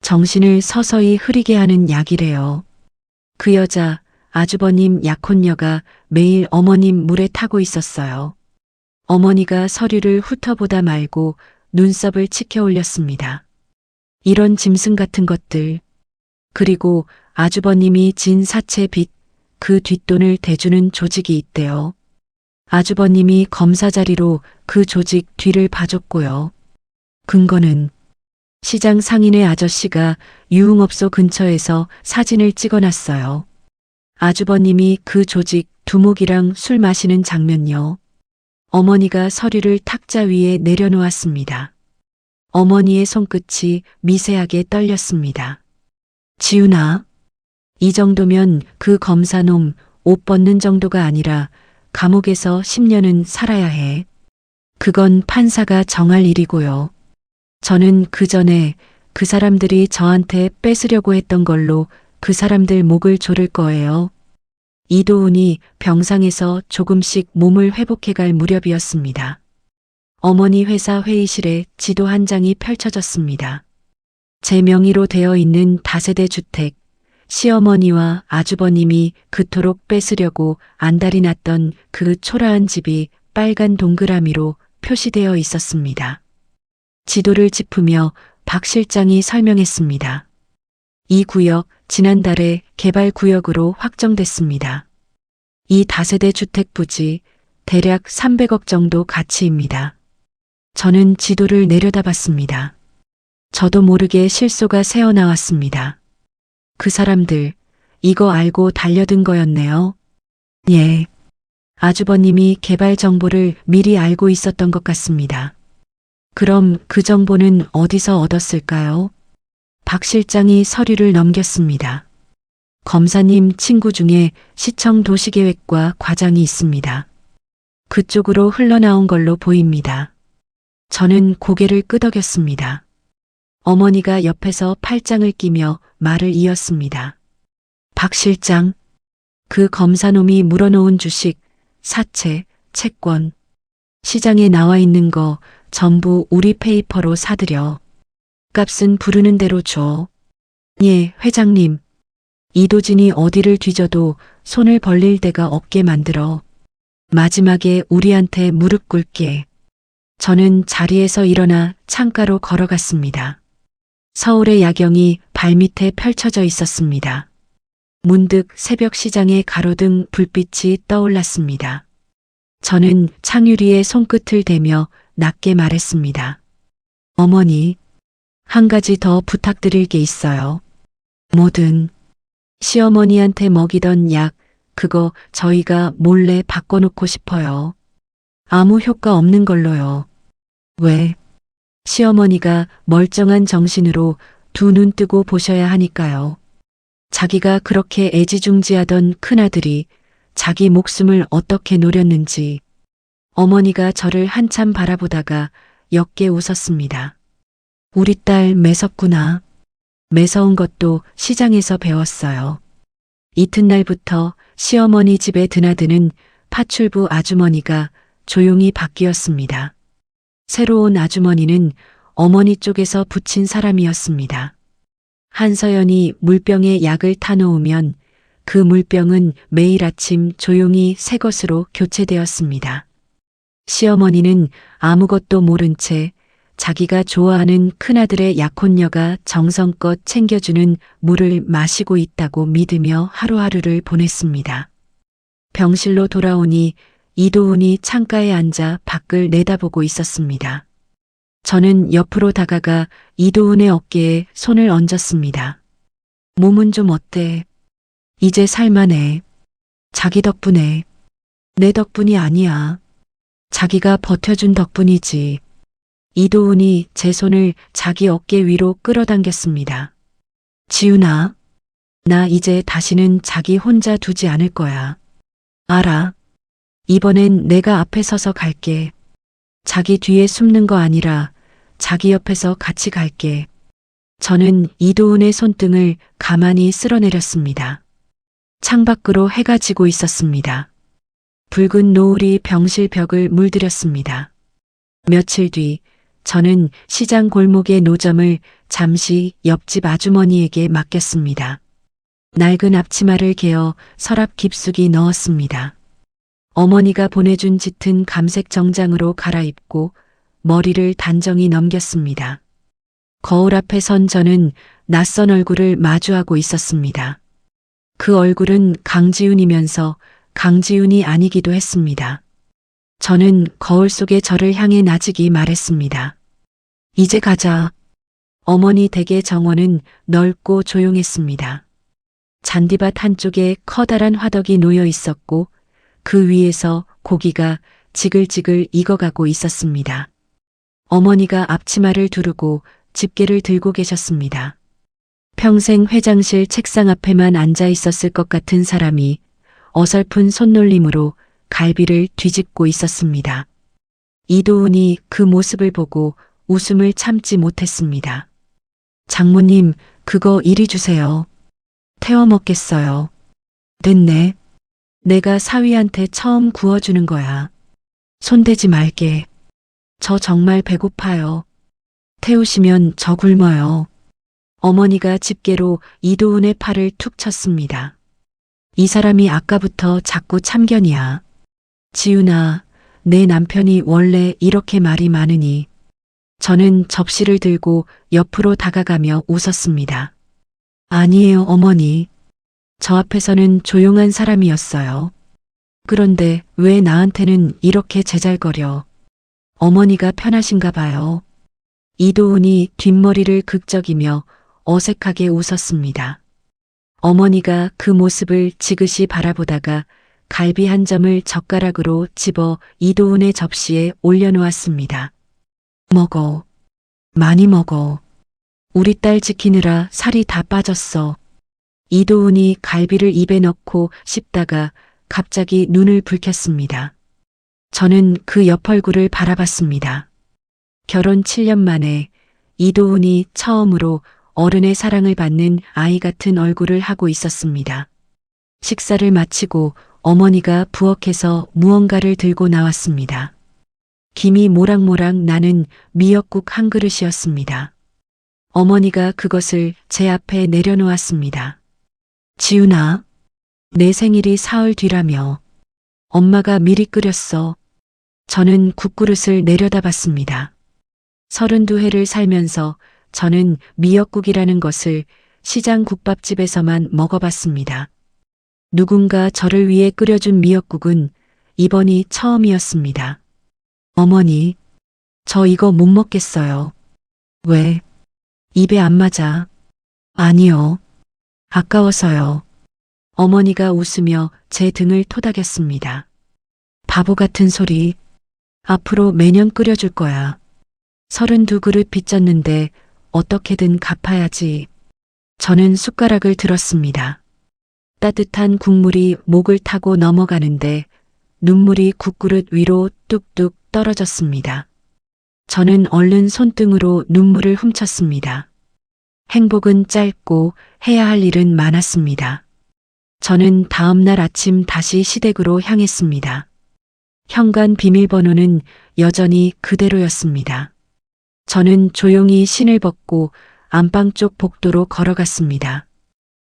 정신을 서서히 흐리게 하는 약이래요. 그 여자, 아주버님 약혼녀가 매일 어머님 물에 타고 있었어요. 어머니가 서류를 훑어보다 말고 눈썹을 치켜 올렸습니다. 이런 짐승 같은 것들. 그리고 아주버님이 진 사채 빚, 그 뒷돈을 대주는 조직이 있대요. 아주버님이 검사 자리로 그 조직 뒤를 봐줬고요. 근거는 시장 상인의 아저씨가 유흥업소 근처에서 사진을 찍어놨어요. 아주버님이 그 조직 두목이랑 술 마시는 장면요. 어머니가 서류를 탁자 위에 내려놓았습니다. 어머니의 손끝이 미세하게 떨렸습니다. 지훈아, 이 정도면 그 검사놈 옷 벗는 정도가 아니라 감옥에서 10년은 살아야 해. 그건 판사가 정할 일이고요. 저는 그 전에 그 사람들이 저한테 뺏으려고 했던 걸로 그 사람들 목을 조를 거예요. 이도훈이 병상에서 조금씩 몸을 회복해갈 무렵이었습니다. 어머니 회사 회의실에 지도 한 장이 펼쳐졌습니다. 제 명의로 되어 있는 다세대 주택, 시어머니와 아주버님이 그토록 뺏으려고 안달이 났던 그 초라한 집이 빨간 동그라미로 표시되어 있었습니다. 지도를 짚으며 박 실장이 설명했습니다. 이 구역 지난달에 개발구역으로 확정됐습니다. 이 다세대 주택 부지 대략 300억 정도 가치입니다. 저는 지도를 내려다봤습니다. 저도 모르게 실소가 새어나왔습니다. 그 사람들 이거 알고 달려든 거였네요. 예. 아주버님이 개발 정보를 미리 알고 있었던 것 같습니다. 그럼 그 정보는 어디서 얻었을까요? 박 실장이 서류를 넘겼습니다. 검사님 친구 중에 시청 도시계획과 과장이 있습니다. 그쪽으로 흘러나온 걸로 보입니다. 저는 고개를 끄덕였습니다. 어머니가 옆에서 팔짱을 끼며 말을 이었습니다. 박 실장, 그 검사놈이 물어놓은 주식, 사채, 채권, 시장에 나와 있는 거 전부 우리 페이퍼로 사들여. 값은 부르는 대로 줘. 예, 회장님. 이도진이 어디를 뒤져도 손을 벌릴 데가 없게 만들어. 마지막에 우리한테 무릎 꿇게. 저는 자리에서 일어나 창가로 걸어갔습니다. 서울의 야경이 발밑에 펼쳐져 있었습니다. 문득 새벽 시장의 가로등 불빛이 떠올랐습니다. 저는 창유리에 손끝을 대며 낮게 말했습니다. 어머니, 한 가지 더 부탁드릴 게 있어요. 뭐든. 시어머니한테 먹이던 약, 그거 저희가 몰래 바꿔놓고 싶어요. 아무 효과 없는 걸로요. 왜? 시어머니가 멀쩡한 정신으로 두 눈 뜨고 보셔야 하니까요. 자기가 그렇게 애지중지하던 큰아들이 자기 목숨을 어떻게 노렸는지. 어머니가 저를 한참 바라보다가 옅게 웃었습니다. 우리 딸 매섭구나. 매서운 것도 시장에서 배웠어요. 이튿날부터 시어머니 집에 드나드는 파출부 아주머니가 조용히 바뀌었습니다. 새로운 아주머니는 어머니 쪽에서 붙인 사람이었습니다. 한서연이 물병에 약을 타놓으면 그 물병은 매일 아침 조용히 새 것으로 교체되었습니다. 시어머니는 아무것도 모른 채 자기가 좋아하는 큰아들의 약혼녀가 정성껏 챙겨주는 물을 마시고 있다고 믿으며 하루하루를 보냈습니다. 병실로 돌아오니 이도훈이 창가에 앉아 밖을 내다보고 있었습니다. 저는 옆으로 다가가 이도훈의 어깨에 손을 얹었습니다. 몸은 좀 어때? 이제 살만해. 자기 덕분에. 내 덕분이 아니야. 자기가 버텨준 덕분이지. 이도훈이 제 손을 자기 어깨 위로 끌어당겼습니다. 지훈아, 나 이제 다시는 자기 혼자 두지 않을 거야. 알아. 이번엔 내가 앞에 서서 갈게. 자기 뒤에 숨는 거 아니라 자기 옆에서 같이 갈게. 저는 이도훈의 손등을 가만히 쓸어내렸습니다. 창밖으로 해가 지고 있었습니다. 붉은 노을이 병실 벽을 물들였습니다. 며칠 뒤 저는 시장 골목의 노점을 잠시 옆집 아주머니에게 맡겼습니다. 낡은 앞치마를 개어 서랍 깊숙이 넣었습니다. 어머니가 보내준 짙은 감색 정장으로 갈아입고 머리를 단정히 넘겼습니다. 거울 앞에 선 저는 낯선 얼굴을 마주하고 있었습니다. 그 얼굴은 강지훈이면서 강지훈이 아니기도 했습니다. 저는 거울 속의 저를 향해 나직이 말했습니다. 이제 가자. 어머니 댁의 정원은 넓고 조용했습니다. 잔디밭 한쪽에 커다란 화덕이 놓여 있었고 그 위에서 고기가 지글지글 익어가고 있었습니다. 어머니가 앞치마를 두르고 집게를 들고 계셨습니다. 평생 회장실 책상 앞에만 앉아 있었을 것 같은 사람이 어설픈 손놀림으로 갈비를 뒤집고 있었습니다. 이도훈이 그 모습을 보고 웃음을 참지 못했습니다. 장모님, 그거 이리 주세요. 태워 먹겠어요. 됐네. 내가 사위한테 처음 구워주는 거야. 손대지 말게. 저 정말 배고파요. 태우시면 저 굶어요. 어머니가 집게로 이도훈의 팔을 툭 쳤습니다. 이 사람이 아까부터 자꾸 참견이야. 지훈아, 내 남편이 원래 이렇게 말이 많으니. 저는 접시를 들고 옆으로 다가가며 웃었습니다. 아니에요, 어머니. 저 앞에서는 조용한 사람이었어요. 그런데 왜 나한테는 이렇게 제잘거려? 어머니가 편하신가 봐요. 이도훈이 뒷머리를 극적이며 어색하게 웃었습니다. 어머니가 그 모습을 지그시 바라보다가 갈비 한 점을 젓가락으로 집어 이도훈의 접시에 올려놓았습니다. 먹어. 많이 먹어. 우리 딸 지키느라 살이 다 빠졌어. 이도훈이 갈비를 입에 넣고 씹다가 갑자기 눈을 붉혔습니다. 저는 그 옆 얼굴을 바라봤습니다. 결혼 7년 만에 이도훈이 처음으로 어른의 사랑을 받는 아이 같은 얼굴을 하고 있었습니다. 식사를 마치고 어머니가 부엌에서 무언가를 들고 나왔습니다. 김이 모락모락 나는 미역국 한 그릇이었습니다. 어머니가 그것을 제 앞에 내려놓았습니다. 지훈아, 내 생일이 사흘 뒤라며. 엄마가 미리 끓였어. 저는 국그릇을 내려다봤습니다. 32회를 살면서 저는 미역국이라는 것을 시장 국밥집에서만 먹어봤습니다. 누군가 저를 위해 끓여준 미역국은 이번이 처음이었습니다. 어머니, 저 이거 못 먹겠어요. 왜? 입에 안 맞아. 아니요. 아까워서요. 어머니가 웃으며 제 등을 토닥였습니다. 바보 같은 소리. 앞으로 매년 끓여줄 거야. 32그릇 빚졌는데 어떻게든 갚아야지. 저는 숟가락을 들었습니다. 따뜻한 국물이 목을 타고 넘어가는데 눈물이 국그릇 위로 뚝뚝 떨어졌습니다. 저는 얼른 손등으로 눈물을 훔쳤습니다. 행복은 짧고 해야 할 일은 많았습니다. 저는 다음 날 아침 다시 시댁으로 향했습니다. 현관 비밀번호는 여전히 그대로였습니다. 저는 조용히 신을 벗고 안방 쪽 복도로 걸어갔습니다.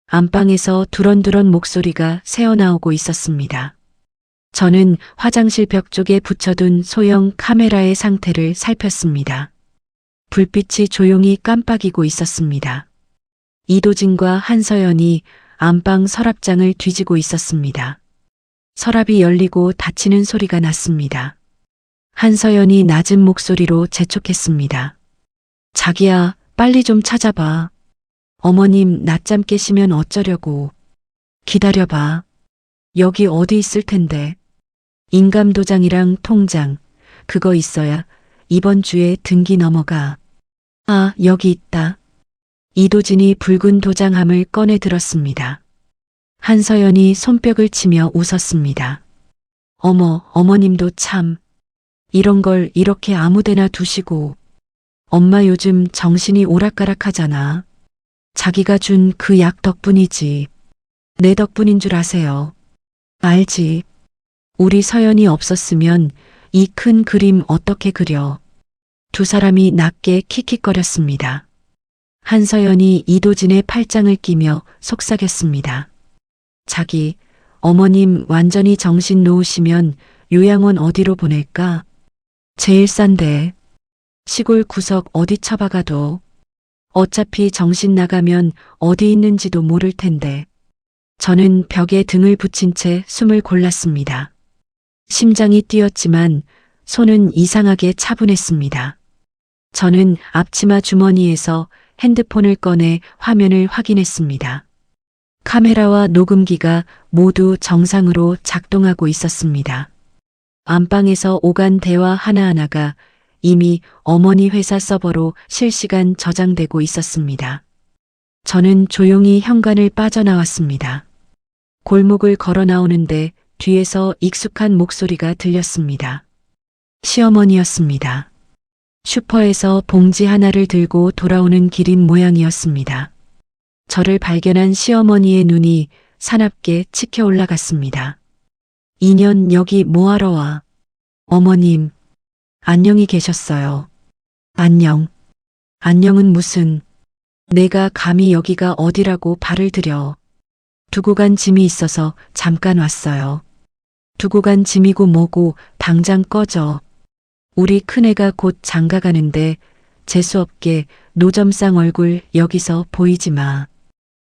안방에서 두런두런 목소리가 새어나오고 있었습니다. 저는 화장실 벽 쪽에 붙여둔 소형 카메라의 상태를 살폈습니다. 불빛이 조용히 깜빡이고 있었습니다. 이도진과 한서연이 안방 서랍장을 뒤지고 있었습니다. 서랍이 열리고 닫히는 소리가 났습니다. 한서연이 낮은 목소리로 재촉했습니다. 자기야, 빨리 좀 찾아봐. 어머님 낮잠 깨시면 어쩌려고. 기다려봐. 여기 어디 있을 텐데. 인감도장이랑 통장, 그거 있어야 이번 주에 등기 넘어가. 아, 여기 있다. 이도진이 붉은 도장함을 꺼내 들었습니다. 한서연이 손뼉을 치며 웃었습니다. 어머, 어머님도 참. 이런 걸 이렇게 아무데나 두시고. 엄마 요즘 정신이 오락가락하잖아. 자기가 준 그 약 덕분이지. 내 덕분인 줄 아세요. 알지. 우리 서연이 없었으면 이 큰 그림 어떻게 그려. 두 사람이 낮게 킥킥거렸습니다. 한서연이 이도진의 팔짱을 끼며 속삭였습니다. 자기, 어머님 완전히 정신 놓으시면 요양원 어디로 보낼까? 제일 싼데. 시골 구석 어디 처박아도. 어차피 정신 나가면 어디 있는지도 모를 텐데. 저는 벽에 등을 붙인 채 숨을 골랐습니다. 심장이 뛰었지만 손은 이상하게 차분했습니다. 저는 앞치마 주머니에서 핸드폰을 꺼내 화면을 확인했습니다. 카메라와 녹음기가 모두 정상으로 작동하고 있었습니다. 안방에서 오간 대화 하나하나가 이미 어머니 회사 서버로 실시간 저장되고 있었습니다. 저는 조용히 현관을 빠져나왔습니다. 골목을 걸어 나오는데 뒤에서 익숙한 목소리가 들렸습니다. 시어머니였습니다. 슈퍼에서 봉지 하나를 들고 돌아오는 길인 모양이었습니다. 저를 발견한 시어머니의 눈이 사납게 치켜 올라갔습니다. 2년 여기 뭐하러 와? 어머님, 안녕히 계셨어요. 안녕. 안녕은 무슨. 내가 감히 여기가 어디라고 발을 들여. 두고 간 짐이 있어서 잠깐 왔어요. 두고 간 짐이고 뭐고 당장 꺼져. 우리 큰애가 곧 장가 가는데 재수없게 노점상 얼굴 여기서 보이지 마.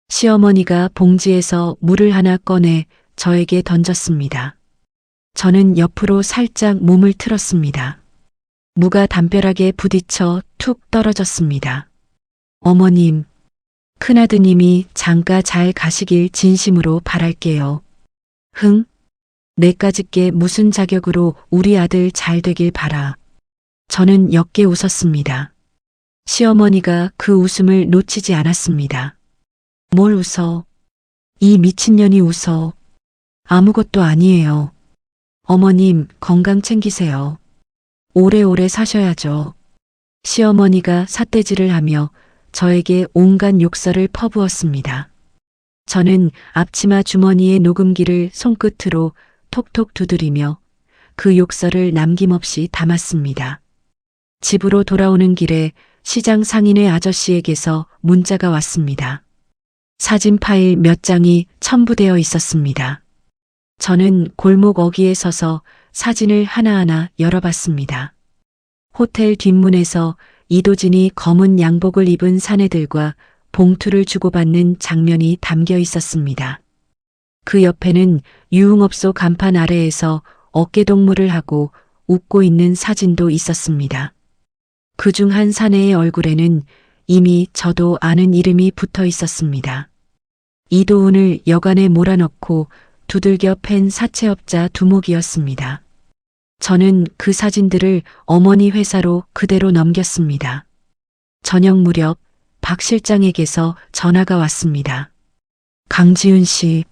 시어머니가 봉지에서 물을 하나 꺼내 저에게 던졌습니다. 저는 옆으로 살짝 몸을 틀었습니다. 무가 담벼락에 부딪혀 툭 떨어졌습니다. 어머님, 큰아드님이 장가 잘 가시길 진심으로 바랄게요. 흥? 내까짓 게 무슨 자격으로 우리 아들 잘 되길 바라. 저는 옅게 웃었습니다. 시어머니가 그 웃음을 놓치지 않았습니다. 뭘 웃어? 이 미친년이 웃어. 아무것도 아니에요. 어머님 건강 챙기세요. 오래오래 사셔야죠. 시어머니가 삿대질을 하며 저에게 온갖 욕설을 퍼부었습니다. 저는 앞치마 주머니의 녹음기를 손끝으로 톡톡 두드리며 그 욕설을 남김없이 담았습니다. 집으로 돌아오는 길에 시장 상인의 아저씨에게서 문자가 왔습니다. 사진 파일 몇 장이 첨부되어 있었습니다. 저는 골목 어귀에 서서 사진을 하나하나 열어봤습니다. 호텔 뒷문에서 이도진이 검은 양복을 입은 사내들과 봉투를 주고받는 장면이 담겨 있었습니다. 그 옆에는 유흥업소 간판 아래에서 어깨동무를 하고 웃고 있는 사진도 있었습니다. 그중 한 사내의 얼굴에는 이미 저도 아는 이름이 붙어 있었습니다. 이도훈을 여간에 몰아넣고 두들겨 팬 사채업자 두목이었습니다. 저는 그 사진들을 어머니 회사로 그대로 넘겼습니다. 저녁 무렵 박 실장에게서 전화가 왔습니다. 강지훈 씨,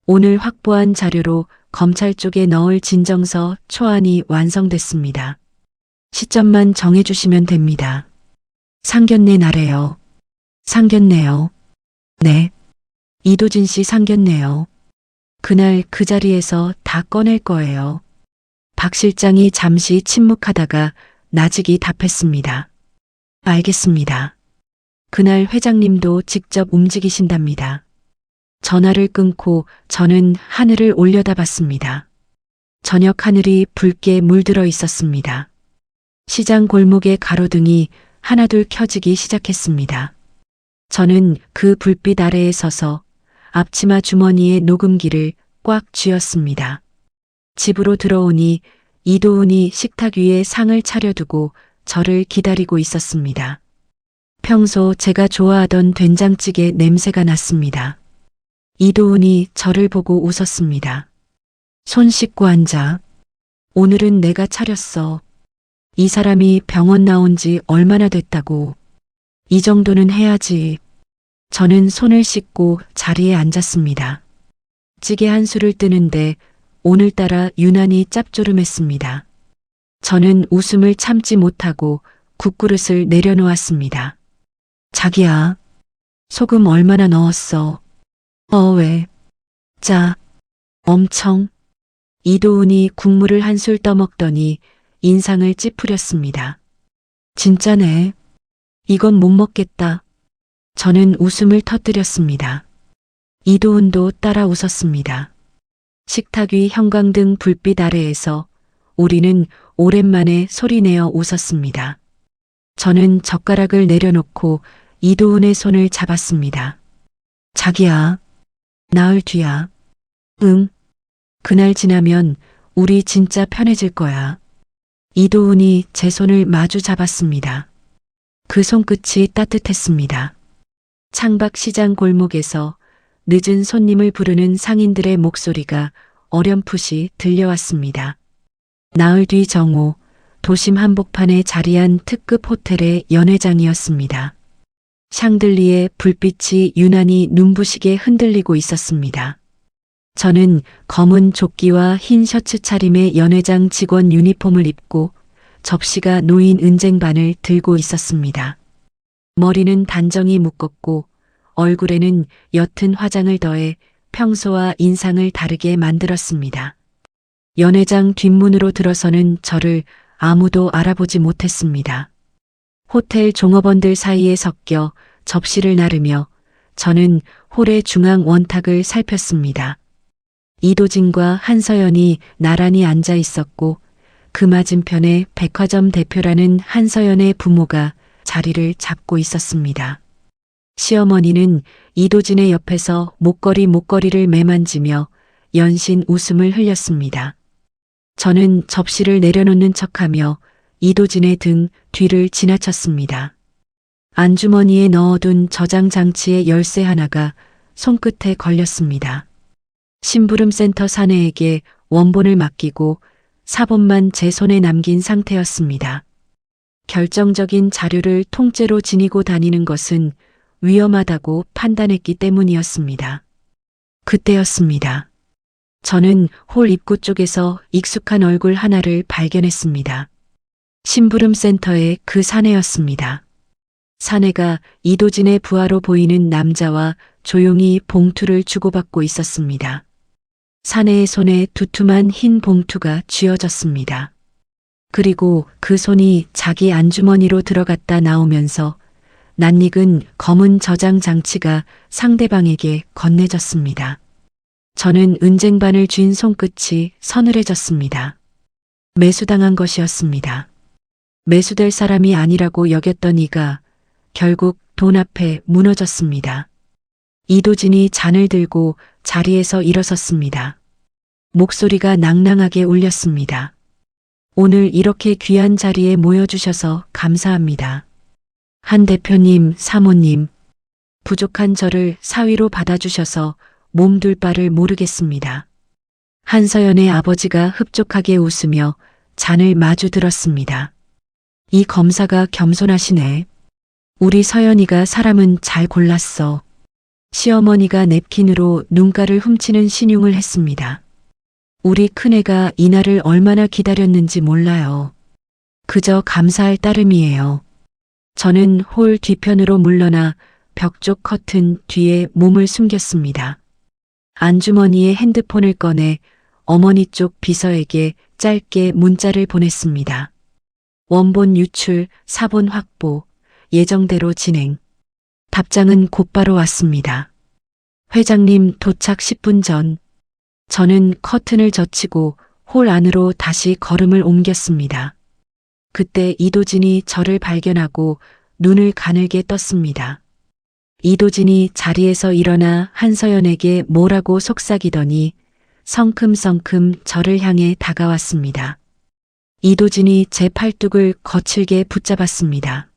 오늘 확보한 자료로 검찰 쪽에 넣을 진정서 초안이 완성됐습니다. 시점만 정해주시면 됩니다. 상견례 날에요. 상견례요. 네. 이도진 씨 상견례요. 그날 그 자리에서 다 꺼낼 거예요. 박 실장이 잠시 침묵하다가 나직이 답했습니다. 알겠습니다. 그날 회장님도 직접 움직이신답니다. 전화를 끊고 저는 하늘을 올려다봤습니다. 저녁 하늘이 붉게 물들어 있었습니다. 시장 골목의 가로등이 하나둘 켜지기 시작했습니다. 저는 그 불빛 아래에 서서 앞치마 주머니에 녹음기를 꽉 쥐었습니다. 집으로 들어오니 이도훈이 식탁 위에 상을 차려두고 저를 기다리고 있었습니다. 평소 제가 좋아하던 된장찌개 냄새가 났습니다. 이도훈이 저를 보고 웃었습니다. 손 씻고 앉아. 오늘은 내가 차렸어. 이 사람이 병원 나온 지 얼마나 됐다고. 이 정도는 해야지. 저는 손을 씻고 자리에 앉았습니다. 찌개 한 술을 뜨는데 오늘따라 유난히 짭조름했습니다. 저는 웃음을 참지 못하고 국그릇을 내려놓았습니다. 자기야, 소금 얼마나 넣었어? 왜? 짜. 엄청. 이도훈이 국물을 한술 떠먹더니 인상을 찌푸렸습니다. 진짜네. 이건 못 먹겠다. 저는 웃음을 터뜨렸습니다. 이도훈도 따라 웃었습니다. 식탁 위 형광등 불빛 아래에서 우리는 오랜만에 소리내어 웃었습니다. 저는 젓가락을 내려놓고 이도훈의 손을 잡았습니다. 자기야, 나흘 뒤야. 응. 그날 지나면 우리 진짜 편해질 거야. 이도훈이 제 손을 마주 잡았습니다. 그 손끝이 따뜻했습니다. 창밖 시장 골목에서 늦은 손님을 부르는 상인들의 목소리가 어렴풋이 들려왔습니다. 나흘 뒤 정오, 도심 한복판에 자리한 특급 호텔의 연회장이었습니다. 샹들리에 불빛이 유난히 눈부시게 흔들리고 있었습니다. 저는 검은 조끼와 흰 셔츠 차림의 연회장 직원 유니폼을 입고 접시가 놓인 은쟁반을 들고 있었습니다. 머리는 단정히 묶었고 얼굴에는 옅은 화장을 더해 평소와 인상을 다르게 만들었습니다. 연회장 뒷문으로 들어서는 저를 아무도 알아보지 못했습니다. 호텔 종업원들 사이에 섞여 접시를 나르며 저는 홀의 중앙 원탁을 살폈습니다. 이도진과 한서연이 나란히 앉아 있었고 그 맞은편에 백화점 대표라는 한서연의 부모가 자리를 잡고 있었습니다. 시어머니는 이도진의 옆에서 목걸이를 매만지며 연신 웃음을 흘렸습니다. 저는 접시를 내려놓는 척하며 이도진의 등 뒤를 지나쳤습니다. 안주머니에 넣어둔 저장 장치의 열쇠 하나가 손끝에 걸렸습니다. 심부름센터 사내에게 원본을 맡기고 사본만 제 손에 남긴 상태였습니다. 결정적인 자료를 통째로 지니고 다니는 것은 위험하다고 판단했기 때문이었습니다. 그때였습니다. 저는 홀 입구 쪽에서 익숙한 얼굴 하나를 발견했습니다. 심부름센터의 그 사내였습니다. 사내가 이도진의 부하로 보이는 남자와 조용히 봉투를 주고받고 있었습니다. 사내의 손에 두툼한 흰 봉투가 쥐어졌습니다. 그리고 그 손이 자기 안주머니로 들어갔다 나오면서 낯익은 검은 저장 장치가 상대방에게 건네졌습니다. 저는 은쟁반을 쥔 손끝이 서늘해졌습니다. 매수당한 것이었습니다. 매수될 사람이 아니라고 여겼던 이가 결국 돈 앞에 무너졌습니다. 이도진이 잔을 들고 자리에서 일어섰습니다. 목소리가 낭낭하게 울렸습니다. 오늘 이렇게 귀한 자리에 모여주셔서 감사합니다. 한 대표님, 사모님, 부족한 저를 사위로 받아주셔서 몸둘 바를 모르겠습니다. 한서연의 아버지가 흡족하게 웃으며 잔을 마주 들었습니다. 이 검사가 겸손하시네. 우리 서연이가 사람은 잘 골랐어. 시어머니가 냅킨으로 눈가를 훔치는 신용을 했습니다. 우리 큰애가 이날을 얼마나 기다렸는지 몰라요. 그저 감사할 따름이에요. 저는 홀 뒤편으로 물러나 벽 쪽 커튼 뒤에 몸을 숨겼습니다. 안주머니에 핸드폰을 꺼내 어머니 쪽 비서에게 짧게 문자를 보냈습니다. 원본 유출, 사본 확보, 예정대로 진행. 답장은 곧바로 왔습니다. 회장님 도착 10분 전. 저는 커튼을 젖히고 홀 안으로 다시 걸음을 옮겼습니다. 그때 이도진이 저를 발견하고 눈을 가늘게 떴습니다. 이도진이 자리에서 일어나 한서연에게 뭐라고 속삭이더니 성큼성큼 저를 향해 다가왔습니다. 이도진이 제 팔뚝을 거칠게 붙잡았습니다.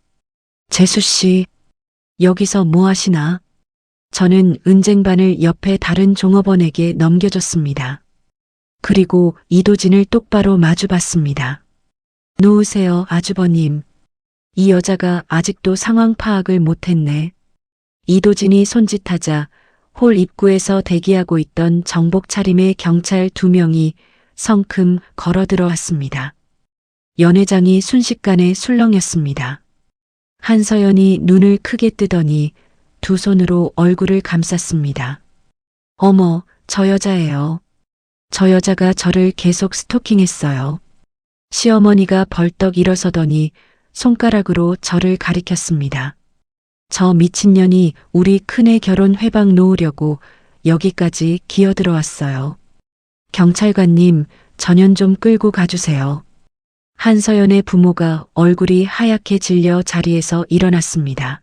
재수 씨, 여기서 뭐 하시나? 저는 은쟁반을 옆에 다른 종업원에게 넘겨줬습니다. 그리고 이도진을 똑바로 마주봤습니다. 놓으세요, 아주버님. 이 여자가 아직도 상황 파악을 못했네. 이도진이 손짓하자 홀 입구에서 대기하고 있던 정복 차림의 경찰 2명이 성큼 걸어 들어왔습니다. 연 회장이 순식간에 술렁였습니다. 한서연이 눈을 크게 뜨더니 두 손으로 얼굴을 감쌌습니다. 어머, 저 여자예요. 저 여자가 저를 계속 스토킹했어요. 시어머니가 벌떡 일어서더니 손가락으로 저를 가리켰습니다. 저 미친년이 우리 큰애 결혼 회방 놓으려고 여기까지 기어들어왔어요. 경찰관님, 전현 좀 끌고 가주세요. 한서연의 부모가 얼굴이 하얗게 질려 자리에서 일어났습니다.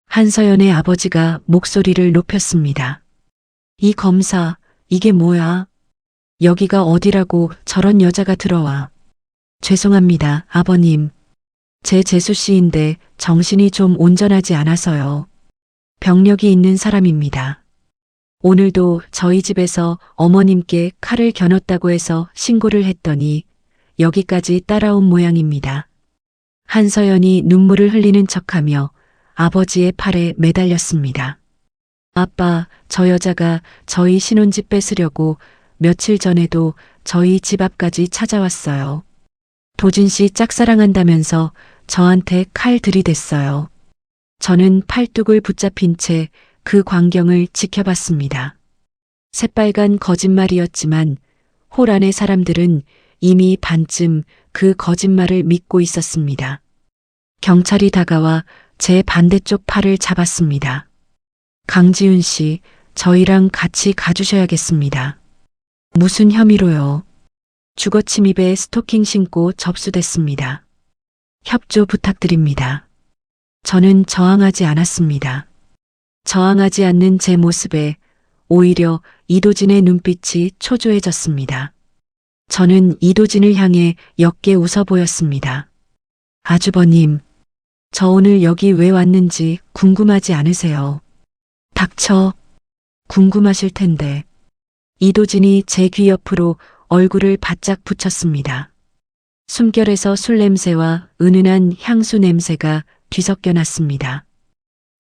한서연의 아버지가 목소리를 높였습니다. 이 검사, 이게 뭐야? 여기가 어디라고 저런 여자가 들어와. 죄송합니다, 아버님. 제 재수씨인데 정신이 좀 온전하지 않아서요. 병력이 있는 사람입니다. 오늘도 저희 집에서 어머님께 칼을 겨눴다고 해서 신고를 했더니 여기까지 따라온 모양입니다. 한서연이 눈물을 흘리는 척하며 아버지의 팔에 매달렸습니다. 아빠, 저 여자가 저희 신혼집 뺏으려고 며칠 전에도 저희 집 앞까지 찾아왔어요. 도진 씨 짝사랑한다면서 저한테 칼 들이댔어요. 저는 팔뚝을 붙잡힌 채 그 광경을 지켜봤습니다. 새빨간 거짓말이었지만 홀 안의 사람들은 이미 반쯤 그 거짓말을 믿고 있었습니다. 경찰이 다가와 제 반대쪽 팔을 잡았습니다. 강지윤 씨, 저희랑 같이 가주셔야겠습니다. 무슨 혐의로요? 주거 침입에 스토킹 신고 접수됐습니다. 협조 부탁드립니다. 저는 저항하지 않았습니다. 저항하지 않는 제 모습에 오히려 이도진의 눈빛이 초조해졌습니다. 저는 이도진을 향해 옅게 웃어 보였습니다. 아주버님, 저 오늘 여기 왜 왔는지 궁금하지 않으세요? 닥쳐. 궁금하실 텐데. 이도진이 제 귀 옆으로 얼굴을 바짝 붙였습니다. 숨결에서 술 냄새와 은은한 향수 냄새가 뒤섞여 났습니다.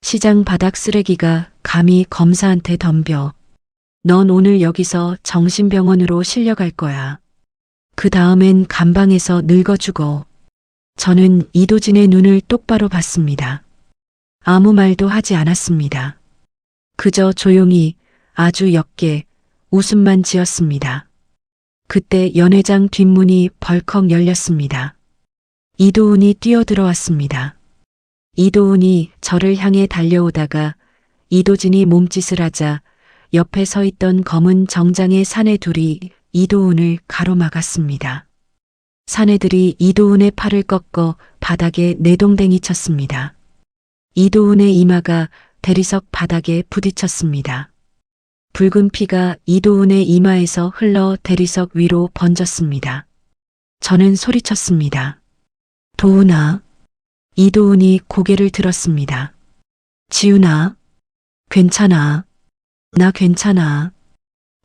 시장 바닥 쓰레기가 감히 검사한테 덤벼. 넌 오늘 여기서 정신병원으로 실려갈 거야. 그 다음엔 감방에서 늙어 죽어. 저는 이도진의 눈을 똑바로 봤습니다. 아무 말도 하지 않았습니다. 그저 조용히 아주 옅게 웃음만 지었습니다. 그때 연 회장 뒷문이 벌컥 열렸습니다. 이도훈이 뛰어들어왔습니다. 이도훈이 저를 향해 달려오다가 이도진이 몸짓을 하자 옆에 서 있던 검은 정장의 사내 둘이 이도훈을 가로막았습니다. 사내들이 이도훈의 팔을 꺾어 바닥에 내동댕이 쳤습니다. 이도훈의 이마가 대리석 바닥에 부딪혔습니다. 붉은 피가 이도훈의 이마에서 흘러 대리석 위로 번졌습니다. 저는 소리쳤습니다. 도훈아. 이도훈이 고개를 들었습니다. 지훈아. 괜찮아. 나 괜찮아.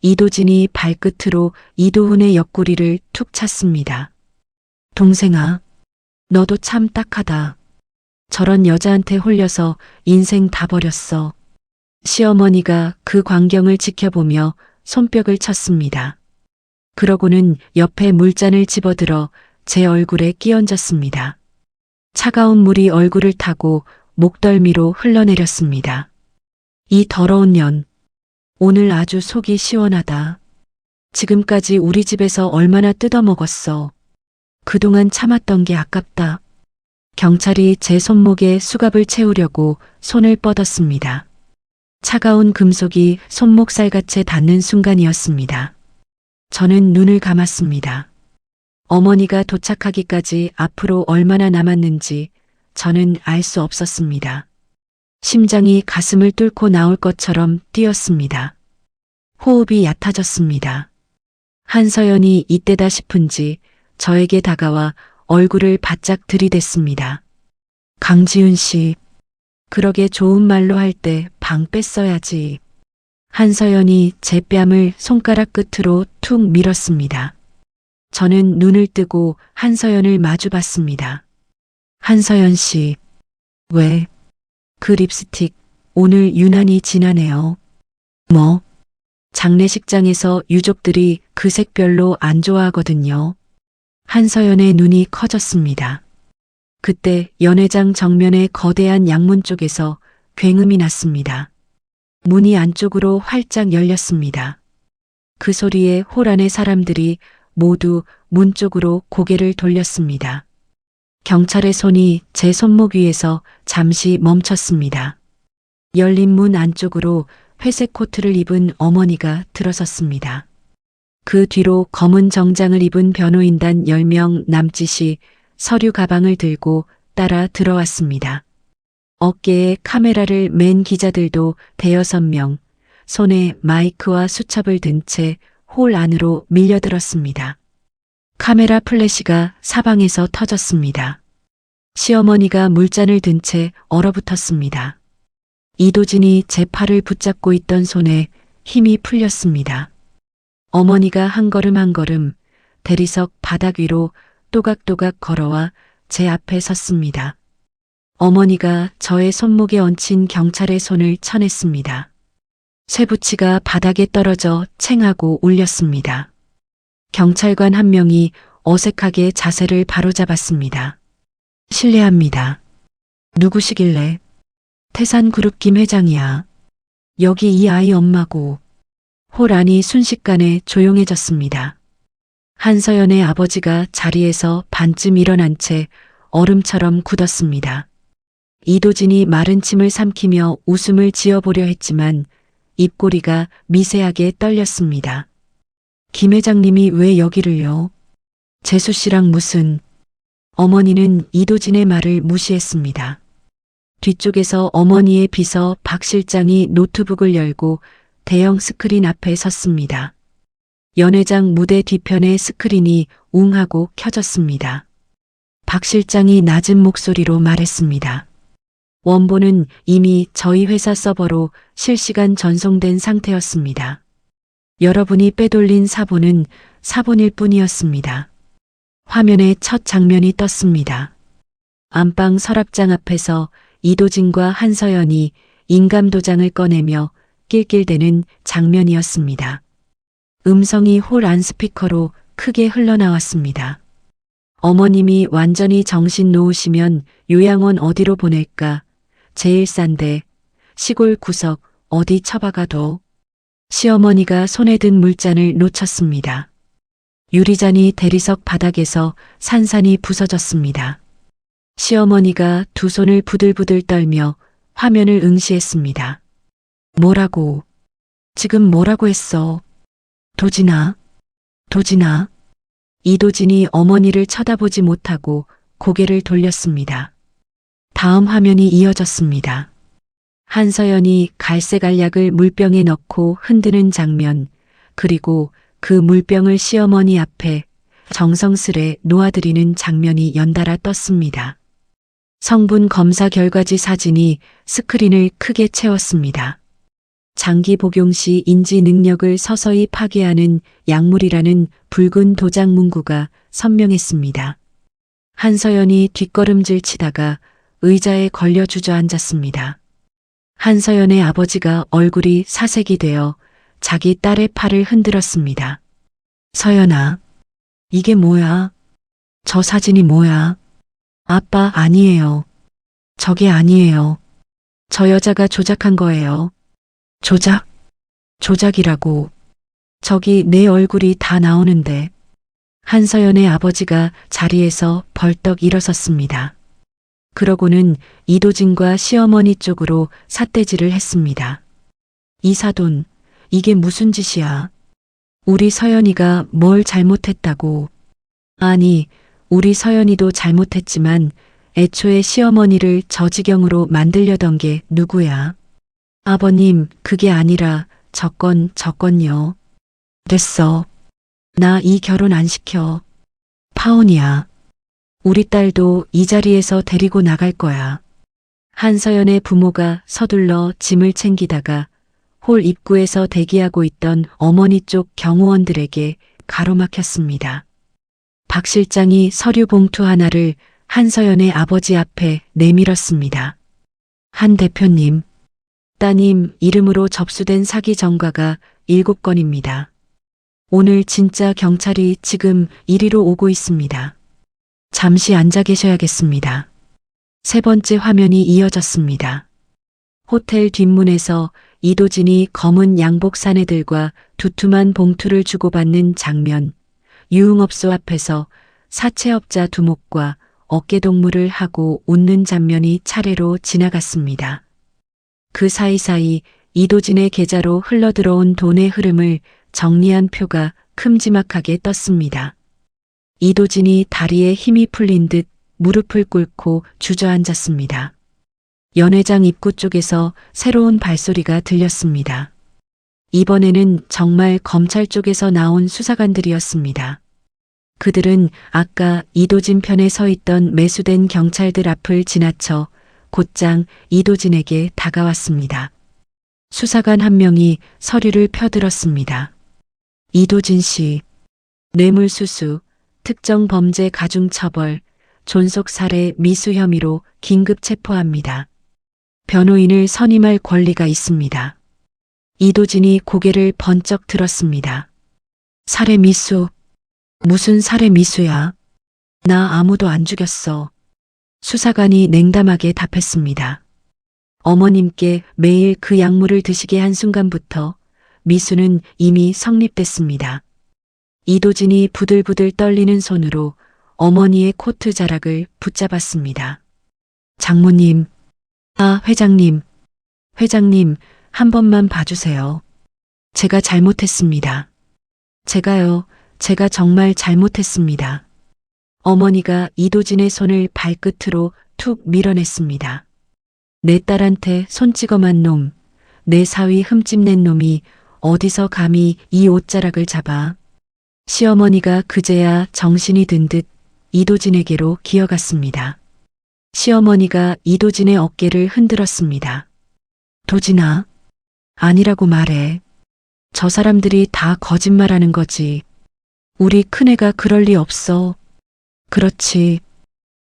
이도진이 발끝으로 이도훈의 옆구리를 툭 찼습니다. 동생아. 너도 참 딱하다. 저런 여자한테 홀려서 인생 다 버렸어. 시어머니가 그 광경을 지켜보며 손뼉을 쳤습니다. 그러고는 옆에 물잔을 집어들어 제 얼굴에 끼얹었습니다. 차가운 물이 얼굴을 타고 목덜미로 흘러내렸습니다. 이 더러운 년. 오늘 아주 속이 시원하다. 지금까지 우리 집에서 얼마나 뜯어먹었어. 그동안 참았던 게 아깝다. 경찰이 제 손목에 수갑을 채우려고 손을 뻗었습니다. 차가운 금속이 손목살같이 닿는 순간이었습니다. 저는 눈을 감았습니다. 어머니가 도착하기까지 앞으로 얼마나 남았는지 저는 알 수 없었습니다. 심장이 가슴을 뚫고 나올 것처럼 뛰었습니다. 호흡이 얕아졌습니다. 한서연이 이때다 싶은지 저에게 다가와 얼굴을 바짝 들이댔습니다. 강지훈 씨, 그러게 좋은 말로 할 때 방 뺐어야지. 한서연이 제 뺨을 손가락 끝으로 툭 밀었습니다. 저는 눈을 뜨고 한서연을 마주봤습니다. 한서연 씨, 왜? 그 립스틱 오늘 유난히 진하네요. 뭐? 장례식장에서 유족들이 그 색 별로 안 좋아하거든요. 한서연의 눈이 커졌습니다. 그때 연회장 정면의 거대한 양문 쪽에서 굉음이 났습니다. 문이 안쪽으로 활짝 열렸습니다. 그 소리에 홀 안의 사람들이 모두 문 쪽으로 고개를 돌렸습니다. 경찰의 손이 제 손목 위에서 잠시 멈췄습니다. 열린 문 안쪽으로 회색 코트를 입은 어머니가 들어섰습니다. 그 뒤로 검은 정장을 입은 변호인단 10명 남짓이 서류 가방을 들고 따라 들어왔습니다. 어깨에 카메라를 맨 기자들도 대여섯 명, 손에 마이크와 수첩을 든 채 홀 안으로 밀려들었습니다. 카메라 플래시가 사방에서 터졌습니다. 시어머니가 물잔을 든 채 얼어붙었습니다. 이도진이 제 팔을 붙잡고 있던 손에 힘이 풀렸습니다. 어머니가 한 걸음 한 걸음 대리석 바닥 위로 또각또각 걸어와 제 앞에 섰습니다. 어머니가 저의 손목에 얹힌 경찰의 손을 쳐냈습니다. 쇠붙이가 바닥에 떨어져 챙하고 울렸습니다. 경찰관 한 명이 어색하게 자세를 바로잡았습니다. 실례합니다. 누구시길래? 태산그룹 김 회장이야. 여기 이 아이 엄마고. 홀 안이 순식간에 조용해졌습니다. 한서연의 아버지가 자리에서 반쯤 일어난 채 얼음처럼 굳었습니다. 이도진이 마른 침을 삼키며 웃음을 지어보려 했지만 입꼬리가 미세하게 떨렸습니다. 김 회장님이 왜 여기를요? 재수 씨랑 무슨... 어머니는 이도진의 말을 무시했습니다. 뒤쪽에서 어머니의 비서 박 실장이 노트북을 열고 대형 스크린 앞에 섰습니다. 연회장 무대 뒤편의 스크린이 웅 하고 켜졌습니다. 박 실장이 낮은 목소리로 말했습니다. 원본은 이미 저희 회사 서버로 실시간 전송된 상태였습니다. 여러분이 빼돌린 사본은 사본일 뿐이었습니다. 화면에 첫 장면이 떴습니다. 안방 서랍장 앞에서 이도진과 한서연이 인감도장을 꺼내며 낄낄대는 장면이었습니다. 음성이 홀 안 스피커로 크게 흘러나왔습니다. 어머님이 완전히 정신 놓으시면 요양원 어디로 보낼까? 제일 싼데 시골 구석 어디 처박아도. 시어머니가 손에 든 물잔을 놓쳤습니다. 유리잔이 대리석 바닥에서 산산이 부서졌습니다. 시어머니가 두 손을 부들부들 떨며 화면을 응시했습니다. 뭐라고? 지금 뭐라고 했어? 도진아, 도진아. 이도진이 어머니를 쳐다보지 못하고 고개를 돌렸습니다. 다음 화면이 이어졌습니다. 한서연이 갈색 알약을 물병에 넣고 흔드는 장면, 그리고 그 물병을 시어머니 앞에 정성스레 놓아드리는 장면이 연달아 떴습니다. 성분 검사 결과지 사진이 스크린을 크게 채웠습니다. 장기 복용 시 인지 능력을 서서히 파괴하는 약물이라는 붉은 도장 문구가 선명했습니다. 한서연이 뒷걸음질 치다가 의자에 걸려 주저앉았습니다. 한서연의 아버지가 얼굴이 사색이 되어 자기 딸의 팔을 흔들었습니다. 서연아, 이게 뭐야? 저 사진이 뭐야? 아빠, 아니에요. 저게 아니에요. 저 여자가 조작한 거예요. 조작? 조작이라고. 저기 내 얼굴이 다 나오는데. 한서연의 아버지가 자리에서 벌떡 일어섰습니다. 그러고는 이도진과 시어머니 쪽으로 삿대질을 했습니다. 이사돈, 이게 무슨 짓이야? 우리 서연이가 뭘 잘못했다고. 아니, 우리 서연이도 잘못했지만 애초에 시어머니를 저 지경으로 만들려던 게 누구야? 아버님, 그게 아니라 저건요. 됐어. 나 이 결혼 안 시켜. 파혼이야. 우리 딸도 이 자리에서 데리고 나갈 거야. 한서연의 부모가 서둘러 짐을 챙기다가 홀 입구에서 대기하고 있던 어머니 쪽 경호원들에게 가로막혔습니다. 박 실장이 서류 봉투 하나를 한서연의 아버지 앞에 내밀었습니다. 한 대표님, 따님 이름으로 접수된 사기 전과가 7건입니다. 오늘 진짜 경찰이 지금 이리로 오고 있습니다. 잠시 앉아 계셔야겠습니다. 세 번째 화면이 이어졌습니다. 호텔 뒷문에서 이도진이 검은 양복 사내들과 두툼한 봉투를 주고받는 장면, 유흥업소 앞에서 사채업자 두목과 어깨동무를 하고 웃는 장면이 차례로 지나갔습니다. 그 사이사이 이도진의 계좌로 흘러들어온 돈의 흐름을 정리한 표가 큼지막하게 떴습니다. 이도진이 다리에 힘이 풀린 듯 무릎을 꿇고 주저앉았습니다. 연회장 입구 쪽에서 새로운 발소리가 들렸습니다. 이번에는 정말 검찰 쪽에서 나온 수사관들이었습니다. 그들은 아까 이도진 편에 서 있던 매수된 경찰들 앞을 지나쳐 곧장 이도진에게 다가왔습니다. 수사관 한 명이 서류를 펴들었습니다. 이도진 씨, 뇌물수수, 특정범죄 가중처벌, 존속살해 미수 혐의로 긴급 체포합니다. 변호인을 선임할 권리가 있습니다. 이도진이 고개를 번쩍 들었습니다. 살해 미수? 무슨 살해 미수야? 나 아무도 안 죽였어. 수사관이 냉담하게 답했습니다. 어머님께 매일 그 약물을 드시게 한 순간부터 미수는 이미 성립됐습니다. 이도진이 부들부들 떨리는 손으로 어머니의 코트 자락을 붙잡았습니다. 장모님, 회장님, 한 번만 봐주세요. 제가 잘못했습니다. 제가 정말 잘못했습니다. 어머니가 이도진의 손을 발끝으로 툭 밀어냈습니다. 내 딸한테 손 찍어만 놈, 내 사위 흠집낸 놈이 어디서 감히 이 옷자락을 잡아. 시어머니가 그제야 정신이 든 듯 이도진에게로 기어갔습니다. 시어머니가 이도진의 어깨를 흔들었습니다. 도진아, 아니라고 말해. 저 사람들이 다 거짓말하는 거지. 우리 큰애가 그럴 리 없어. 그렇지.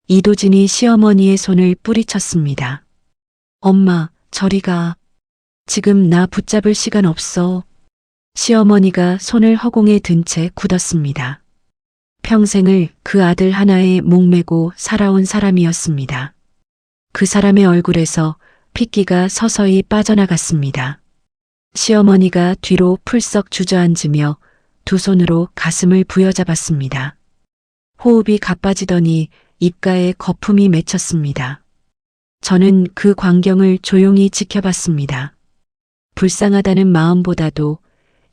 이도진이 시어머니의 손을 뿌리쳤습니다. 엄마, 저리 가. 지금 나 붙잡을 시간 없어. 시어머니가 손을 허공에 든 채 굳었습니다. 평생을 그 아들 하나에 목매고 살아온 사람이었습니다. 그 사람의 얼굴에서 핏기가 서서히 빠져나갔습니다. 시어머니가 뒤로 풀썩 주저앉으며 두 손으로 가슴을 부여잡았습니다. 호흡이 가빠지더니 입가에 거품이 맺혔습니다. 저는 그 광경을 조용히 지켜봤습니다. 불쌍하다는 마음보다도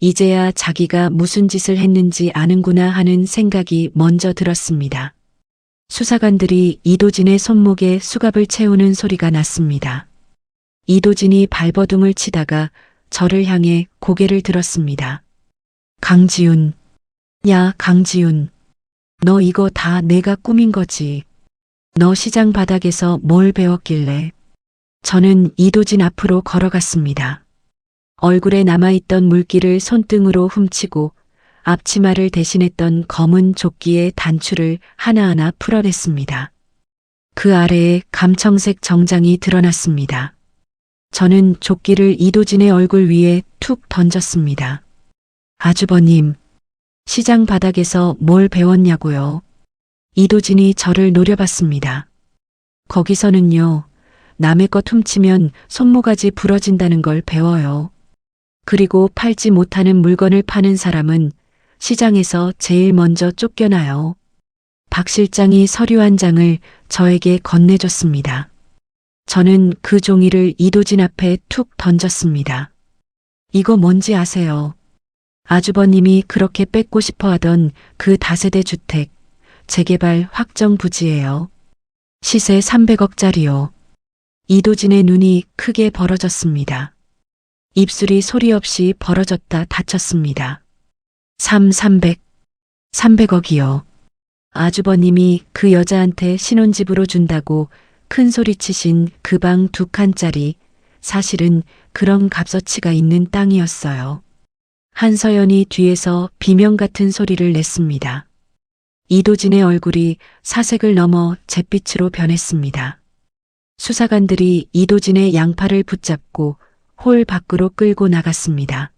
이제야 자기가 무슨 짓을 했는지 아는구나 하는 생각이 먼저 들었습니다. 수사관들이 이도진의 손목에 수갑을 채우는 소리가 났습니다. 이도진이 발버둥을 치다가 저를 향해 고개를 들었습니다. 강지훈. 야, 강지훈. 너 이거 다 내가 꾸민 거지. 너 시장 바닥에서 뭘 배웠길래. 저는 이도진 앞으로 걸어갔습니다. 얼굴에 남아있던 물기를 손등으로 훔치고 앞치마를 대신했던 검은 조끼의 단추를 하나하나 풀어냈습니다. 그 아래에 감청색 정장이 드러났습니다. 저는 조끼를 이도진의 얼굴 위에 툭 던졌습니다. 아주버님, 시장 바닥에서 뭘 배웠냐고요? 이도진이 저를 노려봤습니다. 거기서는요, 남의 것 훔치면 손모가지 부러진다는 걸 배워요. 그리고 팔지 못하는 물건을 파는 사람은 시장에서 제일 먼저 쫓겨나요. 박 실장이 서류 한 장을 저에게 건네줬습니다. 저는 그 종이를 이도진 앞에 툭 던졌습니다. 이거 뭔지 아세요? 아주버님이 그렇게 뺏고 싶어 하던 그 다세대 주택, 재개발 확정 부지예요. 시세 300억짜리요. 이도진의 눈이 크게 벌어졌습니다. 입술이 소리 없이 벌어졌다 닫혔습니다. 300억이요. 아주버님이 그 여자한테 신혼집으로 준다고 큰 소리 치신 그 방 2칸짜리, 사실은 그런 값어치가 있는 땅이었어요. 한서연이 뒤에서 비명 같은 소리를 냈습니다. 이도진의 얼굴이 사색을 넘어 잿빛으로 변했습니다. 수사관들이 이도진의 양팔을 붙잡고 홀 밖으로 끌고 나갔습니다.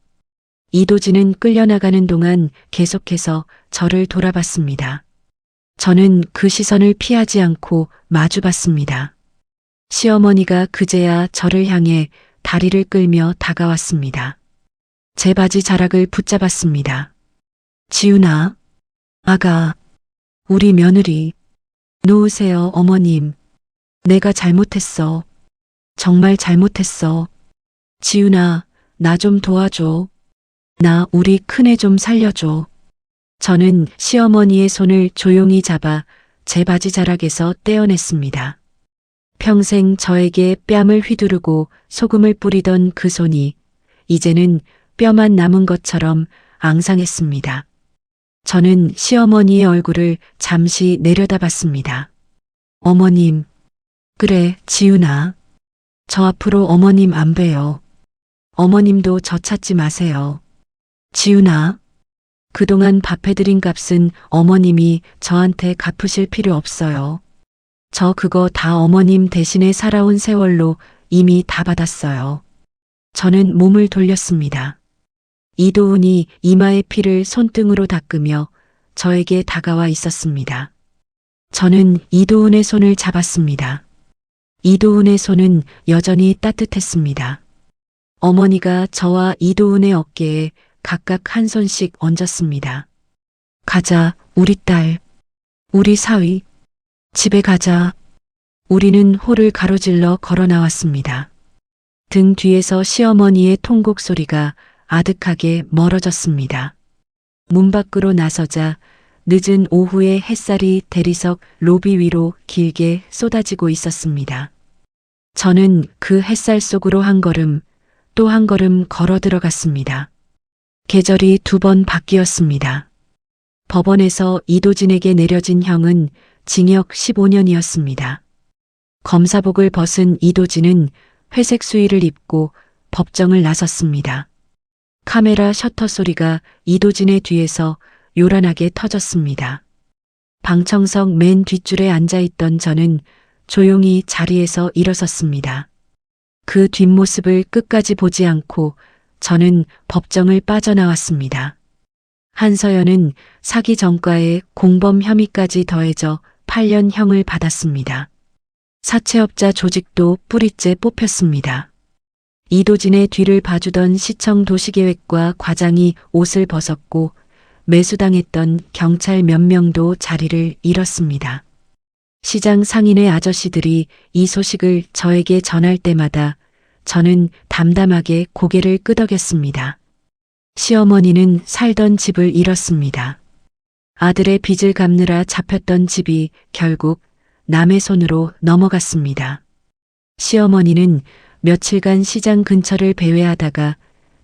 이도진은 끌려나가는 동안 계속해서 저를 돌아봤습니다. 저는 그 시선을 피하지 않고 마주봤습니다. 시어머니가 그제야 저를 향해 다리를 끌며 다가왔습니다. 제 바지 자락을 붙잡았습니다. 지훈아, 아가, 우리 며느리, 놓으세요, 어머님. 내가 잘못했어. 정말 잘못했어. 지훈아, 나 좀 도와줘. 나 우리 큰애 좀 살려줘. 저는 시어머니의 손을 조용히 잡아 제 바지 자락에서 떼어냈습니다. 평생 저에게 뺨을 휘두르고 소금을 뿌리던 그 손이 이제는 뼈만 남은 것처럼 앙상했습니다. 저는 시어머니의 얼굴을 잠시 내려다봤습니다. 어머님, 그래, 지훈아. 저 앞으로 어머님 안 봬요. 어머님도 저 찾지 마세요. 지훈아, 그동안 밥 해드린 값은 어머님이 저한테 갚으실 필요 없어요. 저 그거 다 어머님 대신에 살아온 세월로 이미 다 받았어요. 저는 몸을 돌렸습니다. 이도훈이 이마의 피를 손등으로 닦으며 저에게 다가와 있었습니다. 저는 이도훈의 손을 잡았습니다. 이도훈의 손은 여전히 따뜻했습니다. 어머니가 저와 이도훈의 어깨에 각각 한 손씩 얹었습니다. 가자, 우리 딸. 우리 사위. 집에 가자. 우리는 홀을 가로질러 걸어 나왔습니다. 등 뒤에서 시어머니의 통곡 소리가 아득하게 멀어졌습니다. 문 밖으로 나서자 늦은 오후의 햇살이 대리석 로비 위로 길게 쏟아지고 있었습니다. 저는 그 햇살 속으로 한 걸음, 또 한 걸음 걸어 들어갔습니다. 계절이 2번 바뀌었습니다. 법원에서 이도진에게 내려진 형은 징역 15년이었습니다. 검사복을 벗은 이도진은 회색 수의를 입고 법정을 나섰습니다. 카메라 셔터 소리가 이도진의 뒤에서 요란하게 터졌습니다. 방청석 맨 뒷줄에 앉아있던 저는 조용히 자리에서 일어섰습니다. 그 뒷모습을 끝까지 보지 않고 저는 법정을 빠져나왔습니다. 한서연은 사기 전과에 공범 혐의까지 더해져 8년형을 받았습니다. 사채업자 조직도 뿌리째 뽑혔습니다. 이도진의 뒤를 봐주던 시청 도시계획과 과장이 옷을 벗었고 매수당했던 경찰 몇 명도 자리를 잃었습니다. 시장 상인의 아저씨들이 이 소식을 저에게 전할 때마다 저는 담담하게 고개를 끄덕였습니다. 시어머니는 살던 집을 잃었습니다. 아들의 빚을 갚느라 잡혔던 집이 결국 남의 손으로 넘어갔습니다. 시어머니는 며칠간 시장 근처를 배회하다가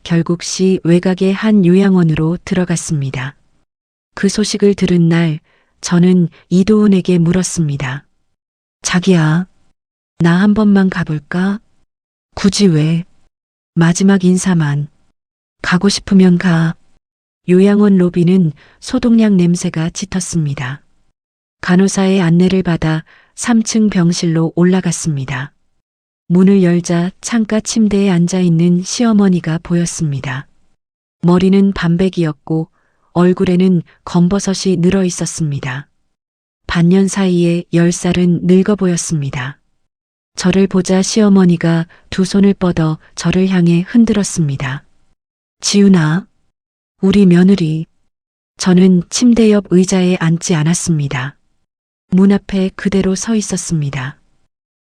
결국 시 외곽의 한 요양원으로 들어갔습니다. 그 소식을 들은 날 저는 이도훈에게 물었습니다. 자기야, 나 한 번만 가볼까? 굳이 왜? 마지막 인사만. 가고 싶으면 가. 요양원 로비는 소독약 냄새가 짙었습니다. 간호사의 안내를 받아 3층 병실로 올라갔습니다. 문을 열자 창가 침대에 앉아 있는 시어머니가 보였습니다. 머리는 반백이었고 얼굴에는 검버섯이 늘어 있었습니다. 반년 사이에 10살은 늙어 보였습니다. 저를 보자 시어머니가 두 손을 뻗어 저를 향해 흔들었습니다. 지훈아, 우리 며느리. 저는 침대 옆 의자에 앉지 않았습니다. 문 앞에 그대로 서 있었습니다.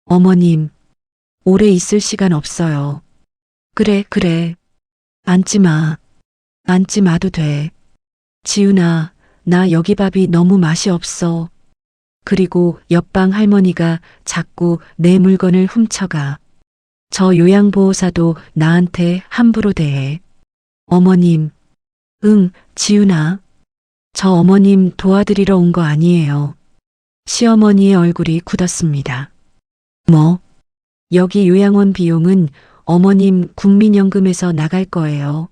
어머님, 오래 있을 시간 없어요. 그래. 앉지 마. 앉지 마도 돼. 지훈아, 나 여기 밥이 너무 맛이 없어. 그리고 옆방 할머니가 자꾸 내 물건을 훔쳐가. 저 요양보호사도 나한테 함부로 대해. 어머님. 응, 지훈아. 저 어머님 도와드리러 온 거 아니에요. 시어머니의 얼굴이 굳었습니다. 뭐? 여기 요양원 비용은 어머님 국민연금에서 나갈 거예요.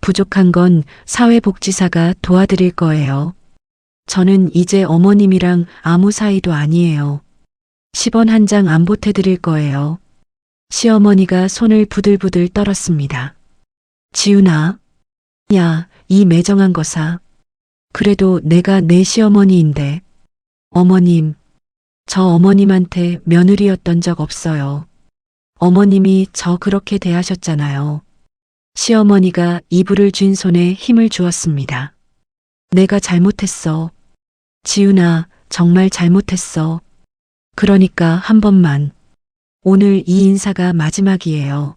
부족한 건 사회복지사가 도와드릴 거예요. 저는 이제 어머님이랑 아무 사이도 아니에요. 10원 한 장 안 보태드릴 거예요. 시어머니가 손을 부들부들 떨었습니다. 지훈아, 야, 이 매정한 거사. 그래도 내가 내 시어머니인데. 어머님, 저 어머님한테 며느리였던 적 없어요. 어머님이 저 그렇게 대하셨잖아요. 시어머니가 이불을 쥔 손에 힘을 주었습니다. 내가 잘못했어. 지훈아, 정말 잘못했어. 그러니까 한 번만. 오늘 이 인사가 마지막이에요.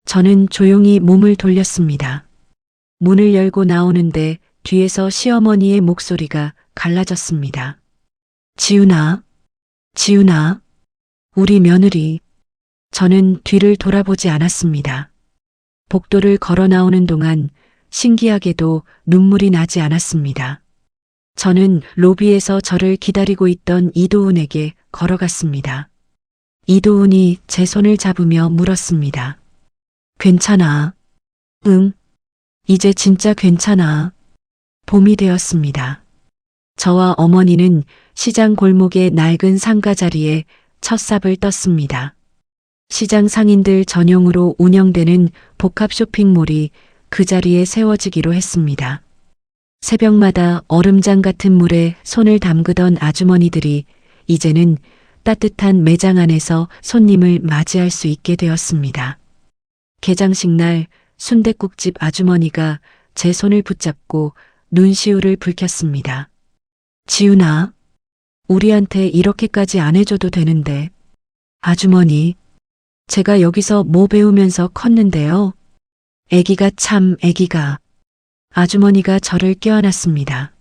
저는 조용히 몸을 돌렸습니다. 문을 열고 나오는데 뒤에서 시어머니의 목소리가 갈라졌습니다. 지훈아, 우리 며느리. 저는 뒤를 돌아보지 않았습니다. 복도를 걸어 나오는 동안 신기하게도 눈물이 나지 않았습니다. 저는 로비에서 저를 기다리고 있던 이도훈에게 걸어갔습니다. 이도훈이 제 손을 잡으며 물었습니다. 괜찮아? 응, 이제 진짜 괜찮아. 봄이 되었습니다. 저와 어머니는 시장 골목의 낡은 상가 자리에 첫 삽을 떴습니다. 시장 상인들 전용으로 운영되는 복합 쇼핑몰이 그 자리에 세워지기로 했습니다. 새벽마다 얼음장 같은 물에 손을 담그던 아주머니들이 이제는 따뜻한 매장 안에서 손님을 맞이할 수 있게 되었습니다. 개장식 날 순댓국집 아주머니가 제 손을 붙잡고 눈시울을 붉혔습니다. 지훈아, 우리한테 이렇게까지 안 해줘도 되는데. 아주머니, 제가 여기서 뭐 배우면서 컸는데요. 애기가. 아주머니가 저를 껴안았습니다.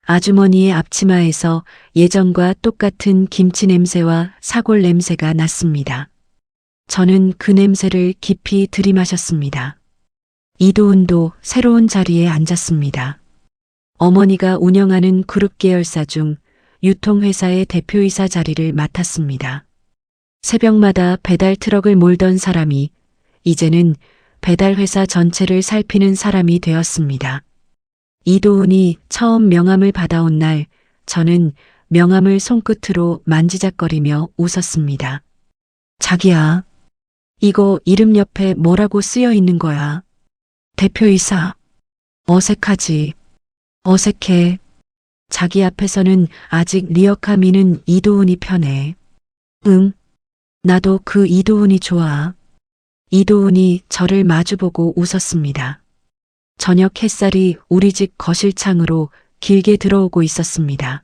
아주머니의 앞치마에서 예전과 똑같은 김치 냄새와 사골 냄새가 났습니다. 저는 그 냄새를 깊이 들이마셨습니다. 이도훈도 새로운 자리에 앉았습니다. 어머니가 운영하는 그룹 계열사 중 유통회사의 대표이사 자리를 맡았습니다. 새벽마다 배달 트럭을 몰던 사람이 이제는 배달회사 전체를 살피는 사람이 되었습니다. 이도훈이 처음 명함을 받아온 날 저는 명함을 손끝으로 만지작거리며 웃었습니다. 자기야, 이거 이름 옆에 뭐라고 쓰여 있는 거야? 대표이사. 어색하지. 어색해. 자기 앞에서는 아직 리어카 미는 이도훈이 편해. 응, 나도 그 이도훈이 좋아. 이도훈이 저를 마주보고 웃었습니다. 저녁 햇살이 우리 집 거실 창으로 길게 들어오고 있었습니다.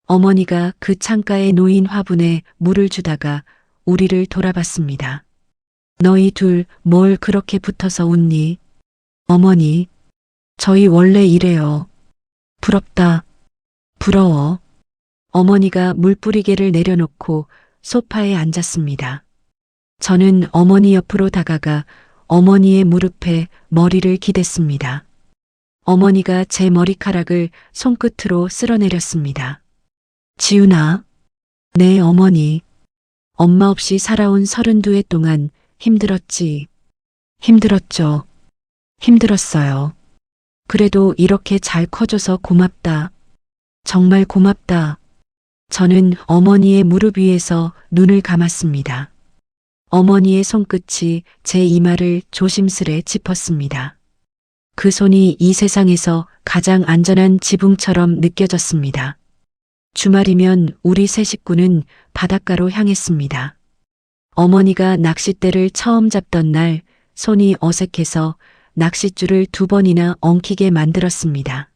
어머니가 그 창가에 놓인 화분에 물을 주다가 우리를 돌아봤습니다. 너희 둘 뭘 그렇게 붙어서 웃니? 어머니, 저희 원래 이래요. 부럽다. 부러워. 어머니가 물뿌리개를 내려놓고 소파에 앉았습니다. 저는 어머니 옆으로 다가가 어머니의 무릎에 머리를 기댔습니다. 어머니가 제 머리카락을 손끝으로 쓸어내렸습니다. 지훈아. 네, 어머니. 엄마 없이 살아온 32해 동안 힘들었지. 힘들었죠. 힘들었어요. 그래도 이렇게 잘 커줘서 고맙다. 정말 고맙다. 저는 어머니의 무릎 위에서 눈을 감았습니다. 어머니의 손끝이 제 이마를 조심스레 짚었습니다. 그 손이 이 세상에서 가장 안전한 지붕처럼 느껴졌습니다. 주말이면 우리 세 식구는 바닷가로 향했습니다. 어머니가 낚싯대를 처음 잡던 날 손이 어색해서 낚싯줄을 2번이나 엉키게 만들었습니다.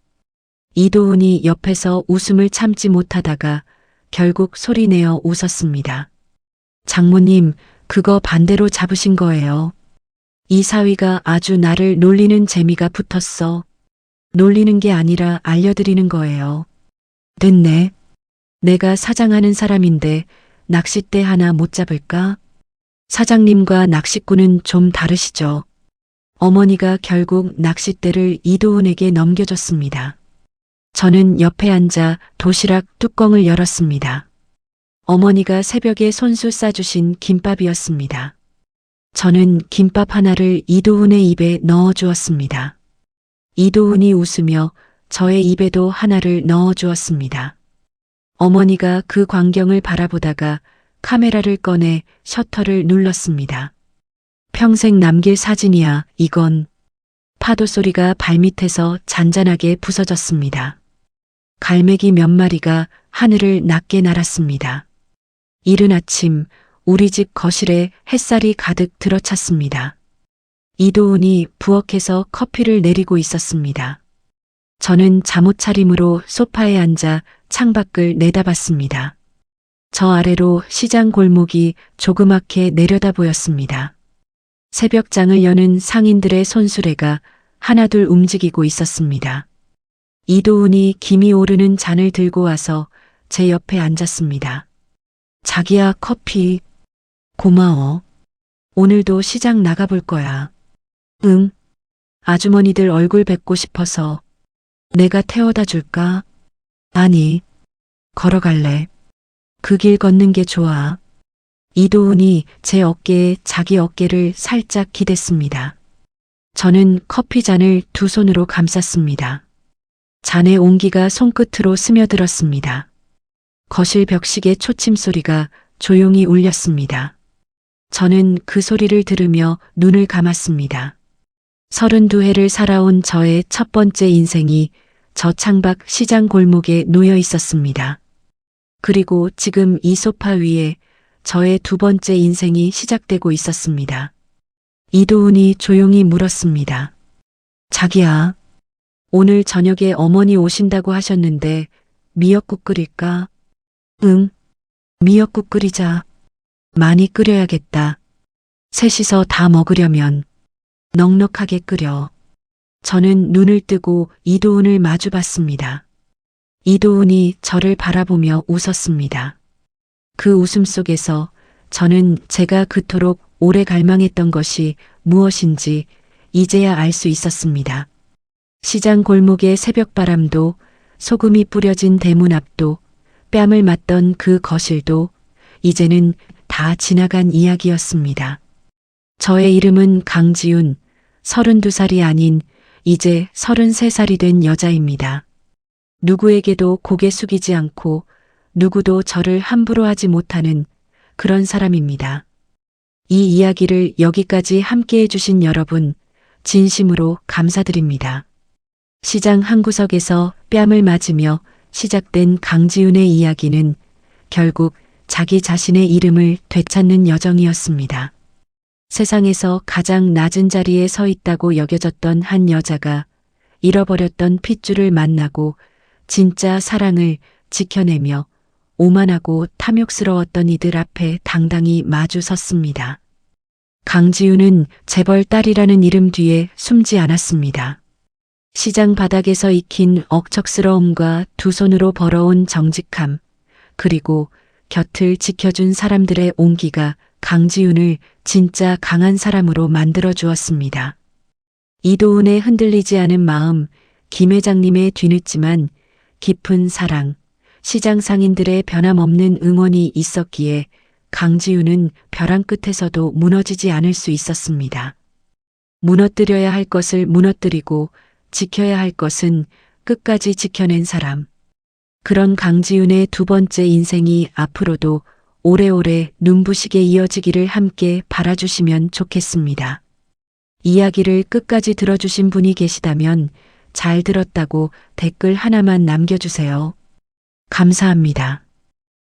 이도훈이 옆에서 웃음을 참지 못하다가 결국 소리내어 웃었습니다. 장모님, 그거 반대로 잡으신 거예요. 이 사위가 아주 나를 놀리는 재미가 붙었어. 놀리는 게 아니라 알려드리는 거예요. 됐네. 내가 사장하는 사람인데 낚싯대 하나 못 잡을까? 사장님과 낚시꾼은 좀 다르시죠. 어머니가 결국 낚싯대를 이도훈에게 넘겨줬습니다. 저는 옆에 앉아 도시락 뚜껑을 열었습니다. 어머니가 새벽에 손수 싸주신 김밥이었습니다. 저는 김밥 하나를 이도훈의 입에 넣어 주었습니다. 이도훈이 웃으며 저의 입에도 하나를 넣어 주었습니다. 어머니가 그 광경을 바라보다가 카메라를 꺼내 셔터를 눌렀습니다. 평생 남길 사진이야, 이건. 파도 소리가 발밑에서 잔잔하게 부서졌습니다. 갈매기 몇 마리가 하늘을 낮게 날았습니다. 이른 아침 우리 집 거실에 햇살이 가득 들어찼습니다. 이도훈이 부엌에서 커피를 내리고 있었습니다. 저는 잠옷 차림으로 소파에 앉아 창밖을 내다봤습니다. 저 아래로 시장 골목이 조그맣게 내려다 보였습니다. 새벽장을 여는 상인들의 손수레가 하나둘 움직이고 있었습니다. 이도훈이 김이 오르는 잔을 들고 와서 제 옆에 앉았습니다. 자기야, 커피. 고마워. 오늘도 시장 나가볼 거야. 응. 아주머니들 얼굴 뵙고 싶어서. 내가 태워다 줄까? 아니. 걸어갈래. 그 길 걷는 게 좋아. 이도훈이 제 어깨에 자기 어깨를 살짝 기댔습니다. 저는 커피잔을 2손으로 감쌌습니다. 잔의 온기가 손끝으로 스며들었습니다. 거실 벽시계 초침 소리가 조용히 울렸습니다. 저는 그 소리를 들으며 눈을 감았습니다. 32해를 살아온 저의 첫 번째 인생이 저 창밖 시장 골목에 놓여 있었습니다. 그리고 지금 이 소파 위에 저의 2번째 인생이 시작되고 있었습니다. 이도훈이 조용히 물었습니다. 자기야, 오늘 저녁에 어머니 오신다고 하셨는데 미역국 끓일까? 응, 미역국 끓이자. 많이 끓여야겠다. 셋이서 다 먹으려면 넉넉하게 끓여. 저는 눈을 뜨고 이도훈을 마주 봤습니다. 이도훈이 저를 바라보며 웃었습니다. 그 웃음 속에서 저는 제가 그토록 오래 갈망했던 것이 무엇인지 이제야 알 수 있었습니다. 시장 골목의 새벽바람도, 소금이 뿌려진 대문 앞도, 뺨을 맞던 그 거실도 이제는 다 지나간 이야기였습니다. 저의 이름은 강지훈, 32살이 아닌 이제 33살이 된 여자입니다. 누구에게도 고개 숙이지 않고 누구도 저를 함부로 하지 못하는 그런 사람입니다. 이 이야기를 여기까지 함께 해주신 여러분, 진심으로 감사드립니다. 시장 한 구석에서 뺨을 맞으며 시작된 강지훈의 이야기는 결국 자기 자신의 이름을 되찾는 여정이었습니다. 세상에서 가장 낮은 자리에 서 있다고 여겨졌던 한 여자가 잃어버렸던 핏줄을 만나고 진짜 사랑을 지켜내며 오만하고 탐욕스러웠던 이들 앞에 당당히 마주 섰습니다. 강지훈은 재벌 딸이라는 이름 뒤에 숨지 않았습니다. 시장 바닥에서 익힌 억척스러움과 두 손으로 벌어온 정직함, 그리고 곁을 지켜준 사람들의 온기가 강지훈을 진짜 강한 사람으로 만들어 주었습니다. 이도훈의 흔들리지 않은 마음, 김 회장님의 뒤늦지만 깊은 사랑, 시장 상인들의 변함없는 응원이 있었기에 강지훈은 벼랑 끝에서도 무너지지 않을 수 있었습니다. 무너뜨려야 할 것을 무너뜨리고 지켜야 할 것은 끝까지 지켜낸 사람. 그런 강지훈의 두 번째 인생이 앞으로도 오래오래 눈부시게 이어지기를 함께 바라주시면 좋겠습니다. 이야기를 끝까지 들어주신 분이 계시다면 잘 들었다고 댓글 하나만 남겨주세요. 감사합니다.